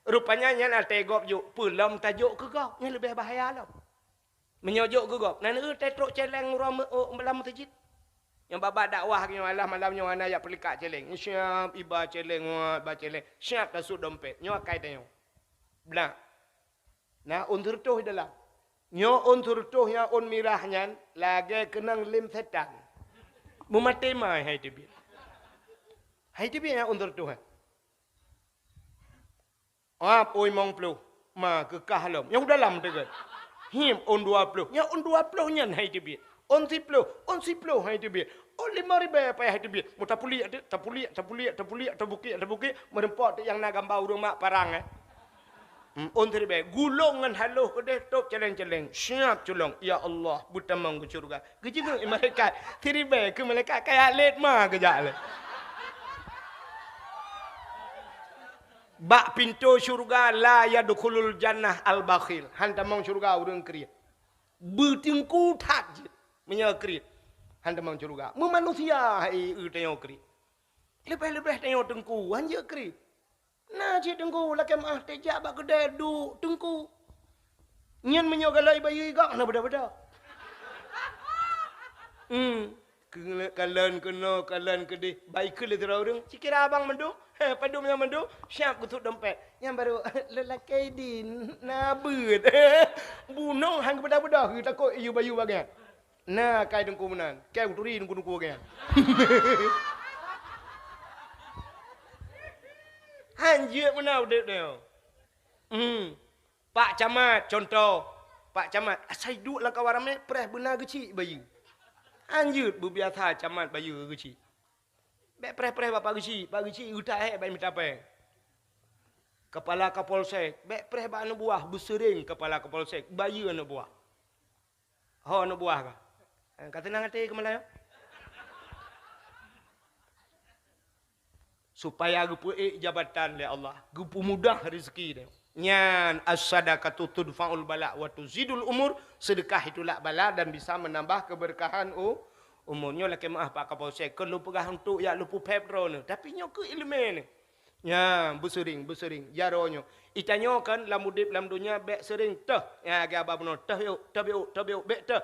Rupanya yang ada tegop juk. Pulam tajuk ke kau. Ini lebih bahaya lah. Menyojok ke kau. Nana tetrok celeng malam masjid. Yang babak dakwah ke malamnya anak yang pelikat celeng. Siap iba celeng, iba celeng. Siap tasuk dompet. Nyo akai tanyo. Benar. Nah untur tuh dalam. Nyo untur tuh yang un mirahnya. Lagi kenang lim setan. Memati mai hai tibi. Hai tibi yang undur Tuhan. Oi mong pelu. Ma ke kahlom. Yang dalam dekat. Him on 20. Yang on 20 nyan hai tibi. On 10 hai tibi. On 5,000 apa hai tibi. Mu tapuliak. Merempak yang nak gambar urang mak parang On 3,000. Gulungan haluh kedeh top celeng-celeng. Siap culong. Ya Allah, butamang ke syurga. Kejigung malaikat. 3,000 ke malaikat kayak let mah kejak le. Bak pintu syurga la yadkhulul jannah al-bakhil. Hantamang syurga urang kriya. Bertingku tak je. Menyakri. Hantamang syurga. Manusia hai tengok kri. Lebih-lebih tengok tengku. Hanya kri. Nah, cik tengku, laki mah tejak bak kedai duk tengku. Nyan menyogalai bayi gak na beda-beda. Kalan kedai baik ke le orang. Cikira abang mendu, padu yang mendu, siap kutuk dompet. Yang baru lelaki din nabut. Bunong hang beda-beda, takut iu bayu bagian. Nah, kai dengku menan. Kai uturi dengku kan. Hanjir mana udah dia. Pak Camat contoh. Pak Camat, saya duduk lah kawan ramai, pereh benar kecil bayi. Anjut berbiasa camat bayi kecil. Bek pereh-pereh bapak kecil, pak kecil utak baik minta apa? Kepala Kapolsek, bek pereh bak anak buah, bersering kepala Kapolsek, bayi anak buah. Ho anak buah kah? Kata nang hati ke mana? Supaya gupu jabatan oleh Allah, gupu mudah rezeki dia. Nyan as-sadaqatu tudfa'ul bala wa tuzidul umur, sedekah itulah bala dan bisa menambah keberkahan umurnya. Laki maaf Pak Kapolsek kan lupa untuk ya lupa pepro ni, tapi nyo ke ilmu ni. Ya bersering jaronyo. Itanyo kan lamudip lam dunia bek sering teh. Ya ga apa benar teh yuk bek teh.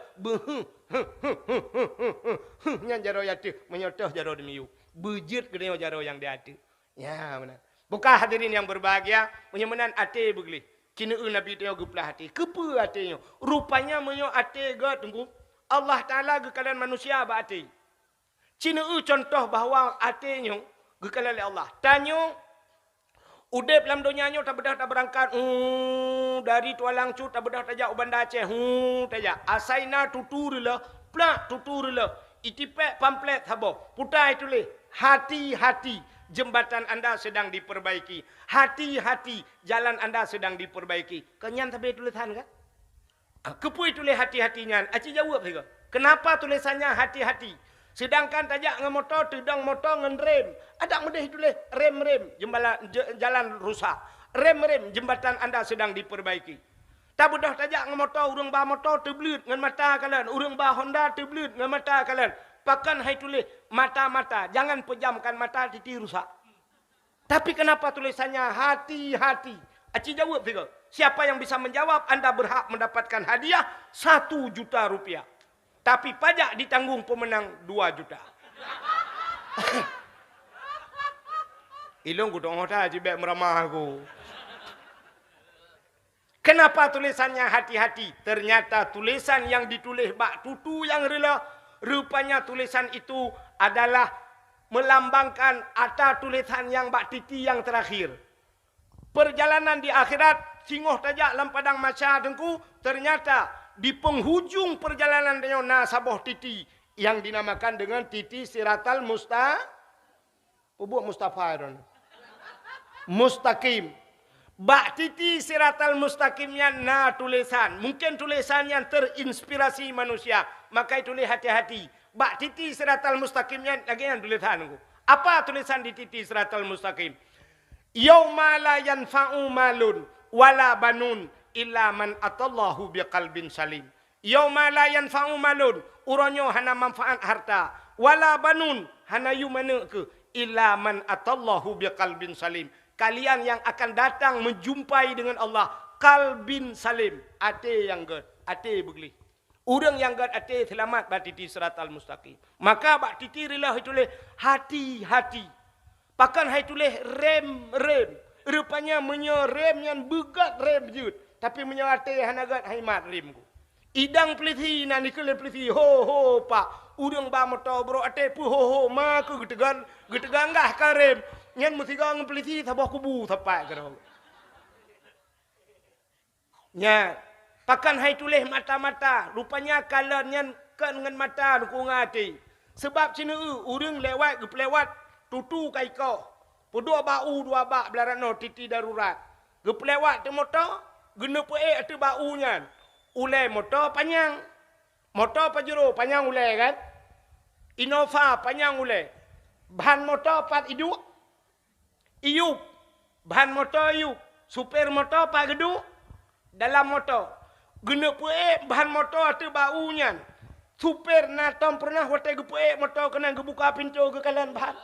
Nyan jaro ya teh menyoteh jaro demi yu. Bujit gede jaro yang dia ada. Ya benar. Bukan hadirin yang berbahagia, menyemanan ate begli. Kini Nabi dia guplah hati. Kepa hatinya? Rupanya menyo ate ga tunggu. Allah Taala gekalan manusia ba ate. Cina contoh bahawa atenya gekalan oleh Allah. Tanyo udep dalam dunianya tak bedah tak berangkat. Dari tualang cu tak bedah tak jak ubanda Aceh. Tak jak. Asaina tuturila, plak tuturila. Itipek pamflet habo. Putai tulis hati-hati. Jembatan anda sedang diperbaiki. Hati-hati jalan anda sedang diperbaiki. Kenyan tapi tulisan kan? Kepui tulis hati-hatinya. Aci jawab juga. Kenapa tulisannya hati-hati? Sedangkan tajak dengan motor, tedang motor dengan rem. Ada mudah tulis rem-rem. Jalan rusak. Rem-rem jembatan anda sedang diperbaiki. Tak mudah tajak dengan motor, urang bah motor terbelut dengan mata kalian. Urang bah Honda terbelut dengan mata kalian. Pakan hai tulis mata-mata. Jangan pejamkan mata, titi rusak. Tapi kenapa tulisannya hati-hati? Aci jawab juga. Siapa yang bisa menjawab, anda berhak mendapatkan hadiah 1 juta rupiah. Tapi pajak ditanggung pemenang 2 juta. Ilung ku dong hoda jibek meramah aku. Kenapa tulisannya hati-hati? Ternyata tulisan yang ditulis bak tutu yang rela. Rupanya tulisan itu adalah melambangkan ada tulisan yang bak titi yang terakhir. Perjalanan di akhirat, singoh tajak dalam padang masyarakat dengku, ternyata di penghujung perjalanan dengan nasaboh titi yang dinamakan dengan titi siratal mustaqim. Bak titi siratal mustaqimnya na tulisan. Mungkin tulisan yang terinspirasi manusia. Maka tulis hati-hati. Bak titi siratal mustaqimnya lagi yang tulisan. Apa tulisan di titi siratal mustaqim? Yauma la yanfa'u malun wala banun illa man atallahu biqalbin salim. Yauma la yanfa'u malun, uronyo hana manfaat harta, wala banun hana yu mana ke illa man atallahu biqalbin salim. Kalian yang akan datang menjumpai dengan Allah kalbin salim, ate yang gad, ate begli. Orang yang gad ate selamat batiti siratal mustaqim. Maka bak titi rilah itulah hati-hati. Pakan hai tulis rem. Rupanya menyo rem yang begat rem jut. Tapi menyo ate hanagat hai mat rem ku. Idang peliti na nikle peliti ho pak. Urang ba motor bro ate pu ho ma ku getegan gah ka rem. Nyan mesti gang peliti sabah kubu tapak karo. Nya pakan hai tulis mata-mata. Rupanya kalau nyan kan dengan mata ku ngati. Sebab cina urang lewat tutu kai kau. Dua bak belarano titi darurat. Geplewat tu motor, gena pe atu baunya. Ulai motor panjang. Motor Pajero panjang ulai kan? Innova panjang ulai. Bahan motor pat iup. Bahan motor iup. Supir motor pat geduk. Dalam motor. Gena pe bahan motor atu baunya. Supir natom pernah wate gepe motor kena gebuka pintu ke kalan bahan.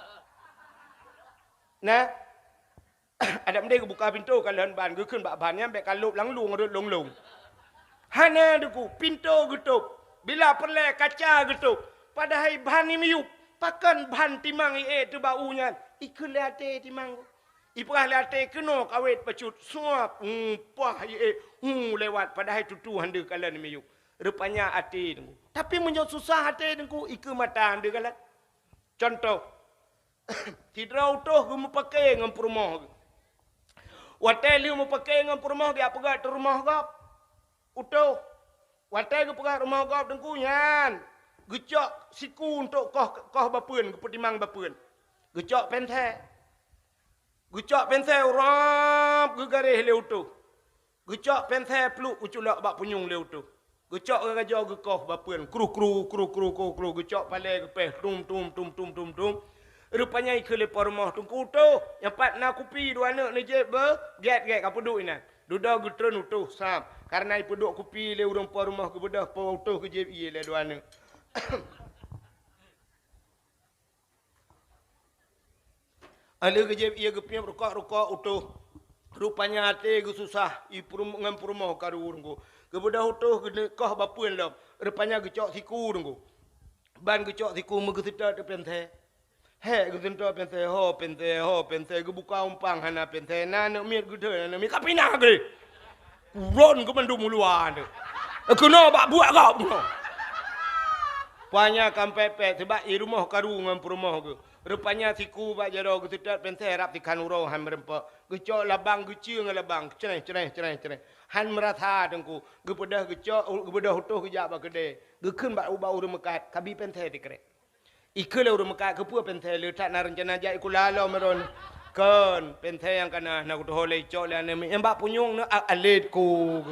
Nah, ada mendek buka pintu kalian ban gukun bak bannya bek kalup langlung lung. Hana duku pintu getup. Bila perle kaca getup. Padahal bahan ni miup. Pakan bahan timang tu baunya. Ikut late timang. Ipah late kena kawet pecut suap. Pah lewat padahal tutu handa kalian miup. Rupanya hati dengku. Tapi menjauh susah hati dengku. Ika mata dia kalah. Contoh. Tidak utuh gue mau pakai dengan rumah. Watai liu mau pakai dengan rumah. Dia pegat ke rumah gap. Utuh. Watai gue pegat rumah gap dengku. Yan. Gecok siku untuk koh bapun. Kepetimang bapun. Gecok penthe. Gecok penthe urap. Gegarih liu utuh. Gecok penthe peluk. Uculak bak punyung liu utuh. Gecok raja gekoh bapun. Kru. Gecok palai gepeh. Tum. Rupanya ikut lepas rumah tungku tu. Yang pat nak kupi dua anak ni je ber. Get kau duduk ini. Duduk getron utuh sam. Karena ipu duduk kupi le urang pa rumah ke bedah pa utuh ke je ie le dua anak. Ada ke je ie ke piam rukak utuh. Rupanya hati ke susah. Ipu ngam rumah karu urangku. Ke bedah utuh ke kah bapun lam. Rupanya gecok siku urangku. Ban gecok siku megetita depan teh. Hei, gue tentu pente, gue buka umpang hana pente, nana mir gue deh, nana mir kapina gue, ron gue mandu muluan, aku no bak buat kau, banyak kampepet, sebab i rumah karu ngam rumah gue, rupanya siku bak jaro gue tidak pente rap di kanuro han merempak, gue cok labang gue cium labang, cenai, han merata dengku, gue pedah gue cok, gue pedah utuh gue jawab gede, gue kun bak ubah urut mekat, kabi pente dikerek. Ikut lah urut mekat kepua pentai letak nak rencana jai kulalau meron. Kan pentai yang kena nak udah oleh cok lah ni. Yang bak punyung nak alit ku.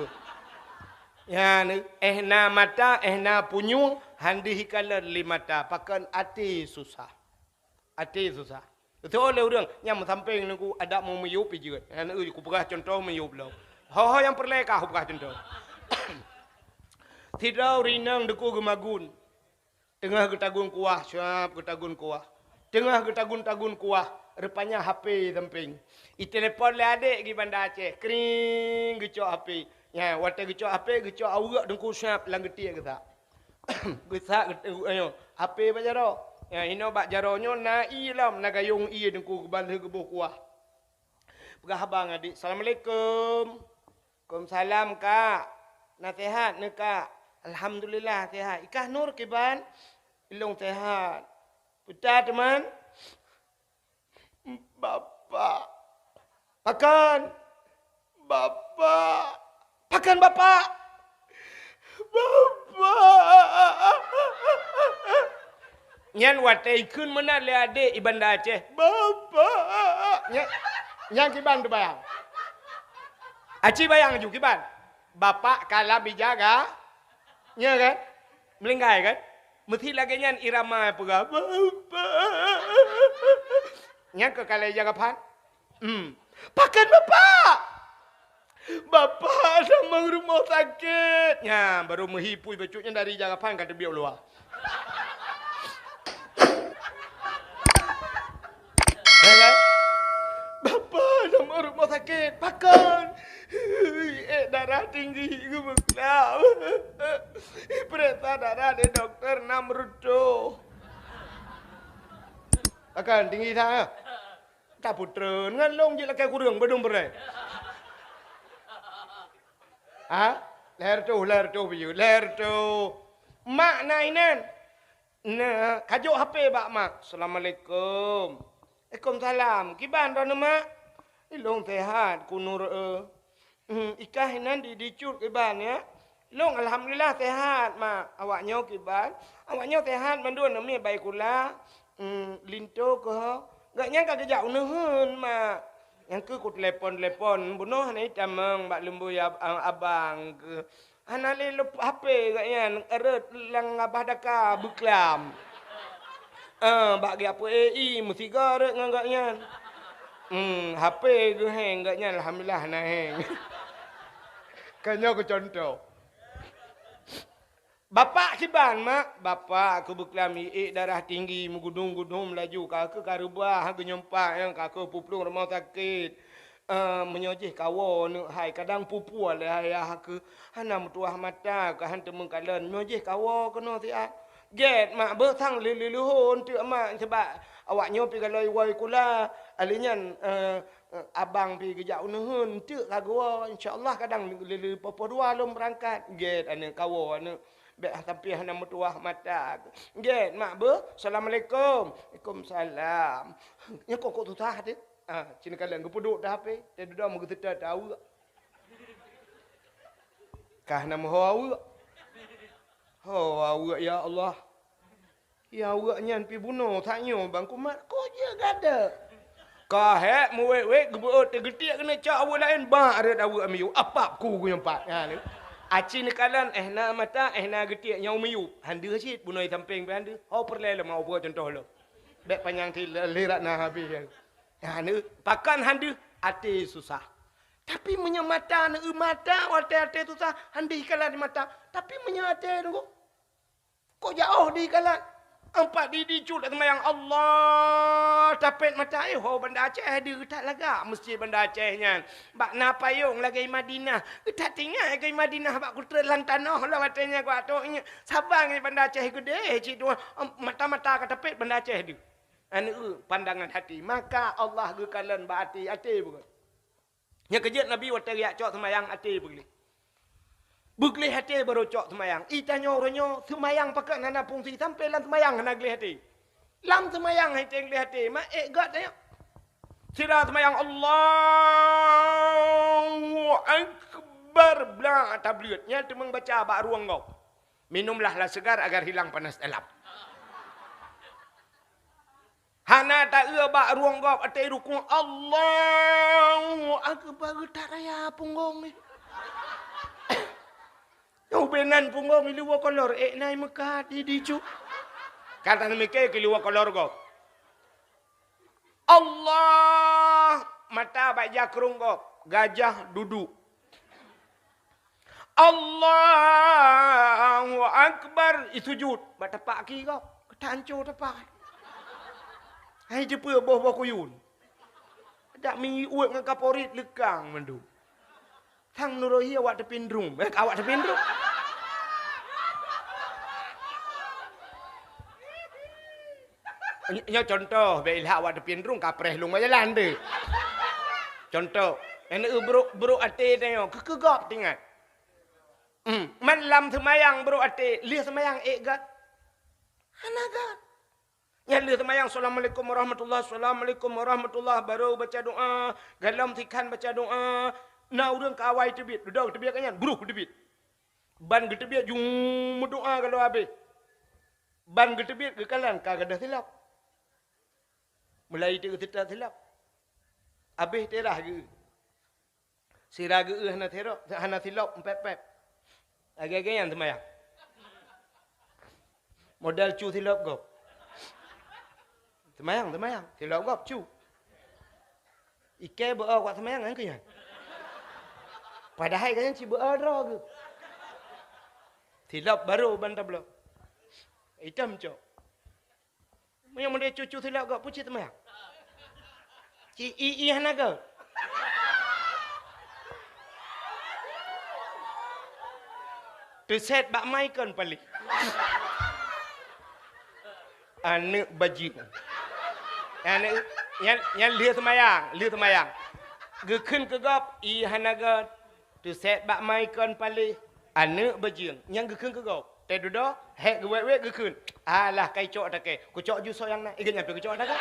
Ya ni na mata na punyung handi hikalah li mata. Pakan hati susah. Betul oleh orang yang samping ni ku ada mau meyup juga. Yang ku pegah contoh meyup lah. Ho yang perleka ku pegah contoh. Tidak rinang deku gemagun. Tengah getagun kuah, siap getagun kuah. Tengah getagun kuah, rupanya HP samping. I telefon le adik di Bandar Aceh, kering gecok HP. Ya, waktu gecok HP, gecok awak dengku siap lang getik ke tak. Gesak ayo, HP ba jaro. Ya, ino bak jaronyo na ilam na gayung i dengku balik ke buh kuah. Pegah abang adik, Assalamualaikum. Waalaikumsalam kak. Nasihat ne kak. Alhamdulillah sehat. Ikah nur kiban. Ilung sehat. Betul teman? Bapak. Pakan. Bapak. Pakan bapak. Bapak. Nyan watai kun mana le adik iban Bandar Aceh. Bapak. Nyan kiban tu bayang. Aci bayang juga kiban. Bapak kalah bijaga. Ya kan? Melingkai kan? Mesti lagi nyan irama pegah. Nyan ke kalai jaga pan? Pakan bapak! Bapak sama rumah sakit. Ya, baru menghipui becuknya dari jaga pan kata biar luar. Ya kan? Bapak sama rumah sakit. Pakan! Darah tinggi gue mengelap. Periksa darah di dokter 6 rutuh. Akan tinggi tak? Tak putra. Ngan long je lakai kurang bedung berai. Ha? Leher tu biu. Leher tu. Mak nainan. Nah, kajuk HP bak mak. Assalamualaikum. Waalaikumsalam. Kiban dah mak? Ilong sehat kunur ikah hinan dicut kiban ya. Long alhamdulillah sehat mak. Awaknya kiban. Awaknya sehat mandua nami baik kula. Linto ke. Gak nyangka kejak unuhun mak. Yang ke ku telepon bunuh ni camang bak lembu ya abang ke. Anali lup HP gak yan eret lang abah daka buklam. Bak ge apa mesti garek ngagak yan. HP ke hang gak yan alhamdulillah na hang. Kanya aku contoh. Bapak kiban mak, bapak aku berkelami darah tinggi mengudung-gudung melaju kakak karubah aku nyempak yang kakak puplung rumah sakit. Menyojih kawan hai kadang pupu le ayah aku hana mutuah mata ka han temung kalan menyojih kawan kena sia. Get mak bertang liluhun tu mak sebab awaknya pi galoi wai kula alinyan abang pi kerja unuhun tu lagu insyaallah kadang lele popo dua lum berangkat get ane kawo ane bek tapi hana mutuah mata get mak be assalamualaikum waalaikumsalam nya kok tu tah de cina kalang gepuduk dah pe te duduk mu kita tahu kah nama hawa hawa ya Allah ya awak nyan pi bunuh tanyo bang kumat ko je gada kah hek mu wek gebeut tegetiak kena cak awak lain ba ada awak miu apa ku yang pak ni aci ni kalan na mata na getiak nyau miu handu sit bunoi samping pe handu oh perle mau buat contoh lo bek panjang ti lirat nah habis ni pakan handu ati susah tapi menyamata na mata wate susah handi kalan di mata tapi menyate tu kok jauh di kalan empat di cut semayang Allah tapet mata ho benda Aceh dia tak laga mesti benda Acehnya bak na payung lagi Madinah tak tinggal ke Madinah bak kutra lantanah lah watenya ku atoknya sabang ni benda Aceh gede cik tu mata-mata ka tapet benda Aceh dia anu pandangan hati maka Allah ge kalan ba ati bukan nya kejut Nabi wateriak cok semayang ati begini Bugli hati baru cok semayang. Itanya orangnya semayang pakai nana fungsi sampai lan semayang kena geli hati. Lam semayang hati geli hati. Mak gat dia. Sira semayang Allahu Akbar bla tablighatnya tu membaca bak ruang kau. Minumlah lah segar agar hilang panas dalam. Hana tak bak ruang kau atai rukun Allahu Akbar tak raya punggung ni. Yang benan punggong iliwa kolor nai Mekah di dicu. Kata mereka iliwa kolor go. Allah mata baca kerung go. Gajah duduk. Allahu Akbar sujud. Batapak kaki go. Ketancur tapak. Hai jepa boh kuyun. Tak mi uat dengan kaporit lekang mendu. Tang nurohi awak tepindrung. Awak tepindrung. Nya contoh, beilha awak tepindrung kapreh lung jalan de. Contoh, ene bro ate tengok kekegap tinggal. Man lam semayang bro ate, lihat semayang gat. Hanagat. Ya lihat semayang assalamualaikum warahmatullahi baru baca doa, galam tikan baca doa. Na urang kawai tebit, duduk tebit kanyan, buruh tebit. Ban getebit jung doa kalau habis. Ban getebit ke kalan kagak silap. Mulai dia tetap silap. Habis terah ke. Sirah ke hana silap pep. Agak-agak yang semayang. Modal cu silap gop. Semayang. Silap gop cu. Ike berau kuat semayang kan ke. Padahal kan cibu ada ke. Silap baru bantah belum. Hitam cok. Yang mana cucu silap kau pucit temayang. Ci hana kau. Tu set bak mai kan palik. Anak bajik. Anak yang lihat temayang. Gekun ke gop hana kau. Tu set bak mai kan palik. Anak bajing yang gekun ke gop. Te duduk, hek gewek gekun. Alah kai cok tak ke. Ku cok ju so yang nak. Ikan nyampe ku cok tak ke.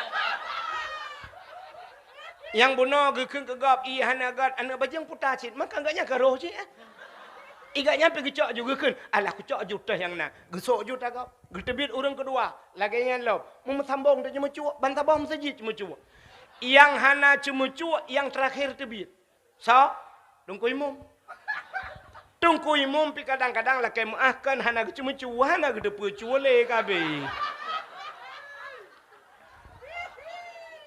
Yang bunuh gekun ke gop hana gat anak bajing putar cit. Maka enggaknya ke roh cit. Ikan nyampe ku cok ju gekun. Alah ku cok ju teh yang nak. Gesok ju tak gop. Getebit urang kedua. Lagi yang lo. Mu sambung tu cuma cuak. Bantabah masjid cuma cuak. Yang hana cuma cuak yang terakhir tebit. So, dungku imum. Tungku imum pi kadang-kadang lah maafkan hana cuma cuah hana gede percuale kabe.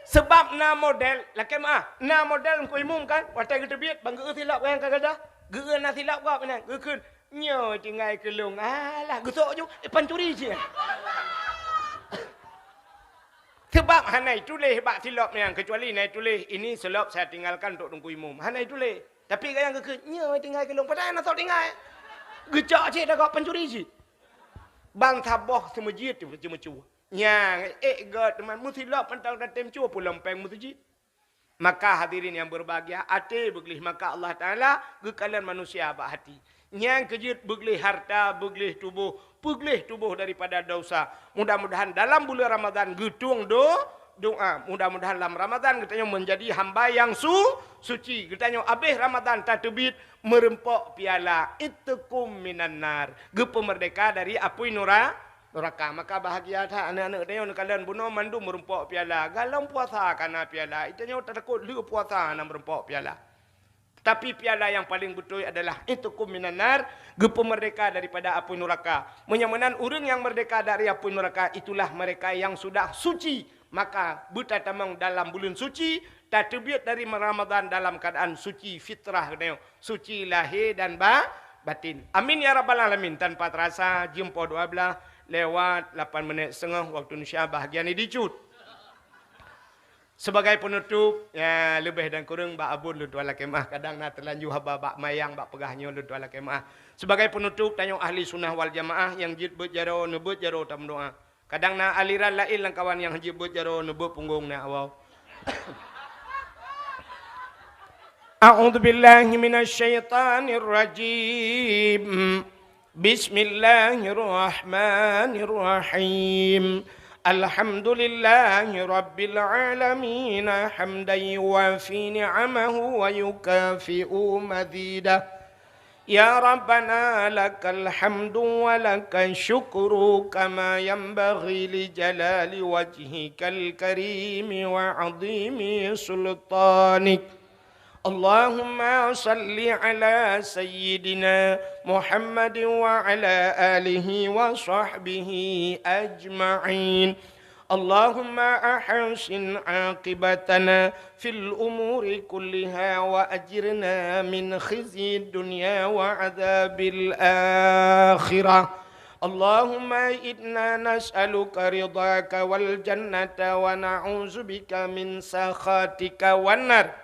Sebab na model lah maaf. Na model tungku imum kan watai gede biat bang geu silap yang kagada. Geu na silap gap ni. Geu kun nyo tinggal kelung. Alah gesok ju pancuri je. Sebab hanai tulis bak silap ni kecuali nai tulis ini silap saya tinggalkan untuk tungku imum. Hanai tulis tapi yang kekenya tinggal kelong padahal nak tinggal. Gecak cik dah kau pencuri cik. Bang tabah semajid tu cuma cuba. Yang god teman musilap pentang dan tem cuba pulang peng masjid. Maka hadirin yang berbahagia, hati beglih maka Allah Ta'ala kekalian manusia abak hati. Yang kejut beglih harta, beglih tubuh daripada dosa. Mudah-mudahan dalam bulan Ramadan getung doa. Mudah-mudahan dalam Ramadan kita menjadi hamba yang suci. Kita habis Ramadan tak terbit merempok piala. Itukum minan nar. Merdeka dari api neraka. Maka bahagia tak anak-anak dia kalian bunuh mandu merempok piala. Galau puasa karena piala. Itu takut lu puasa nak merempok piala. Tapi piala yang paling betul adalah itukum minan nar, merdeka daripada api neraka. Menyamanan orang yang merdeka dari api neraka itulah mereka yang sudah suci. Maka buta tamang dalam bulan suci, tak terbiat dari Ramadan dalam keadaan suci fitrah, suci lahir dan batin. Amin ya rabbal alamin. Tanpa terasa jumpa 12 lewat 8 menit setengah waktu Indonesia bahagia ni dicut. Sebagai penutup, ya lebih dan kurang bak abun lu tuala kemah. Kadang nak terlanjur haba bak mayang bak pegahnya lu tuala kemah. Sebagai penutup, tanya ahli sunnah wal jamaah yang jid berjaro nebut jaro tam doa. Kadang nak aliran lain lang kawan yang jid berjaro nebut punggung nak awal. A'udzu billahi minasyaitonir rajim. Bismillahirrahmanirrahim. Alhamdulillahi Rabbil Alamin hamdan yuwafi ni'amahu wa yukafi'u mazidah. Ya Rabbana lakal hamdu wa lakal syukru kama yanbaghi li jalali wajhikal karimi wa azimi sultanik. Allahumma salli ala sayyidina Muhammadin wa ala alihi wa sahbihi ajma'in. Allahumma ahsin aqibatana fil umuri kulliha wa ajirna min khizyi dunya wa adzabil akhirah. Allahumma inna nas'aluka ridhaka wal jannata wa na'udzubika min sakhatika wan nar.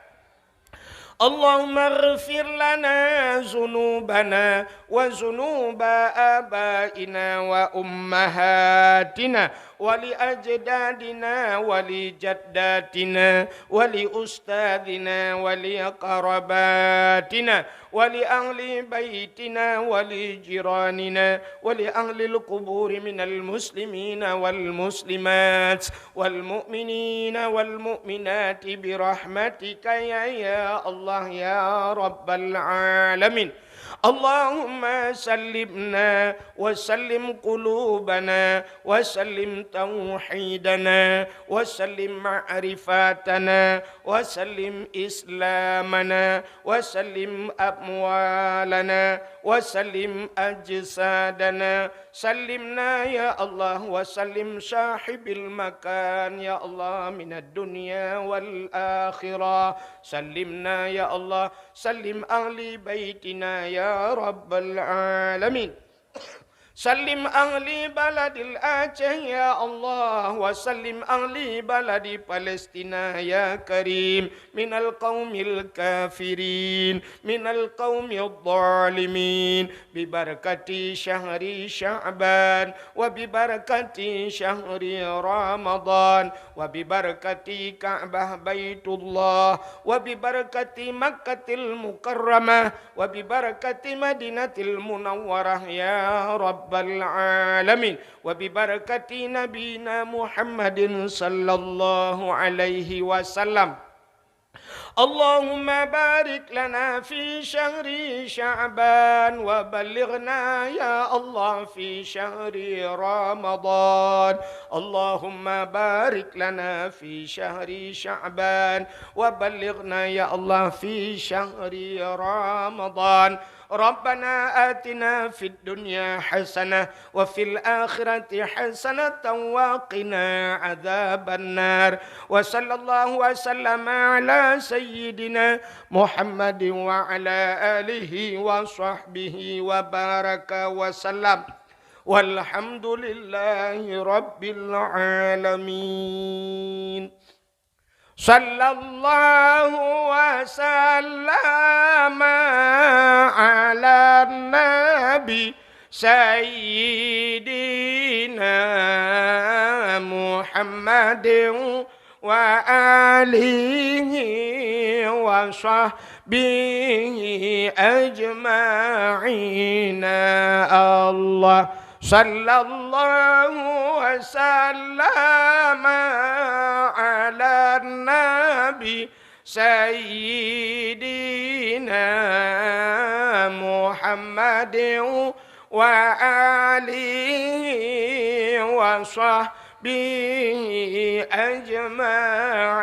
Allahumma ighfir lana zunubana wa zunuba abaina wa ummahatina wa li ajdadina wa li jaddatina wa li ustadina wa li aqrabatina wa li ahli baitina wa li jiranina wa li ahli al-qubur minal muslimina wal muslimat wal mu'minina wal mu'minati bi rahmatika ya Allah ya Rabbal Alamin. Allahumma sallimna wa sallim qulubana wa sallim tauhidana wa sallim ma'rifatana wa sallim islamana wa sallim amwalana wa sallim ajsadana. Sallimna ya Allah wa sallim sahibil makan ya Allah minad dunya wal akhirah. Sallimna ya Allah, sallim ahli baitina ya Rabbal Alamin. Sallim ahli baladil Aceh ya Allah wa sallim ahli baladi Palestina ya Karim minal qaumil kafirin minal qaumil zalimin bi barakati syahri Sya'ban wa bi barakati syahri Ramadan wa bi barakati Ka'bah Baitullah wa bi barakati Makkatil Mukarramah wa bi barakati Madinatil Munawwarah ya Rabb Alamin wa bi barakati nabina Muhammadin sallallahu alaihi wasallam. Allahumma barik lana fi syahri Sya'ban wa balighna ya Allah fi syahri Ramadan. Allahumma barik lana fi syahri Sya'ban wa balighna ya Allah fi syahri Ramadan. Rabbana atina fid dunya hasanah wa fil akhirati hasanatan wa qina adzaban nar. Wa sallallahu wa sallama ala sayyidina Muhammadin wa ala alihi wa sahbihi wa baraka wa sallam. Walhamdulillahi rabbil alamin. Sallallahu wa sallama ala nabi sayyidina Muhammadin وآله وصحبه أجمعين. الله صلى الله وسلم على النبي سيدنا محمد وآله وصحبه أجمعين.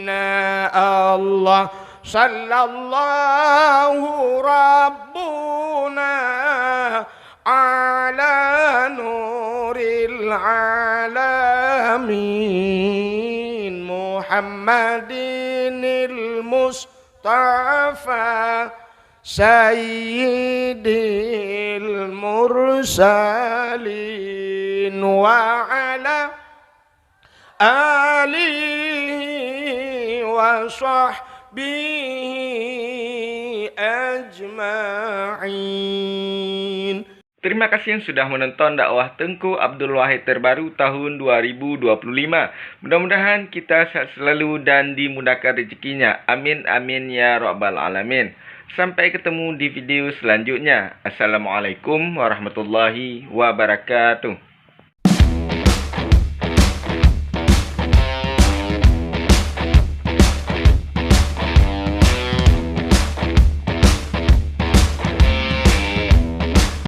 الله صلى الله ربنا على نور العالمين محمد المصطفى سيد المرسلين وعلى آله وصحبه أجمعين. Terima kasih yang sudah menonton dakwah Tengku Abdul Wahid terbaru tahun 2025. Mudah-mudahan kita sehat selalu dan dimudahkan rezekinya. Amin amin ya rabbal alamin. Sampai ketemu di video selanjutnya. Assalamualaikum warahmatullahi wabarakatuh.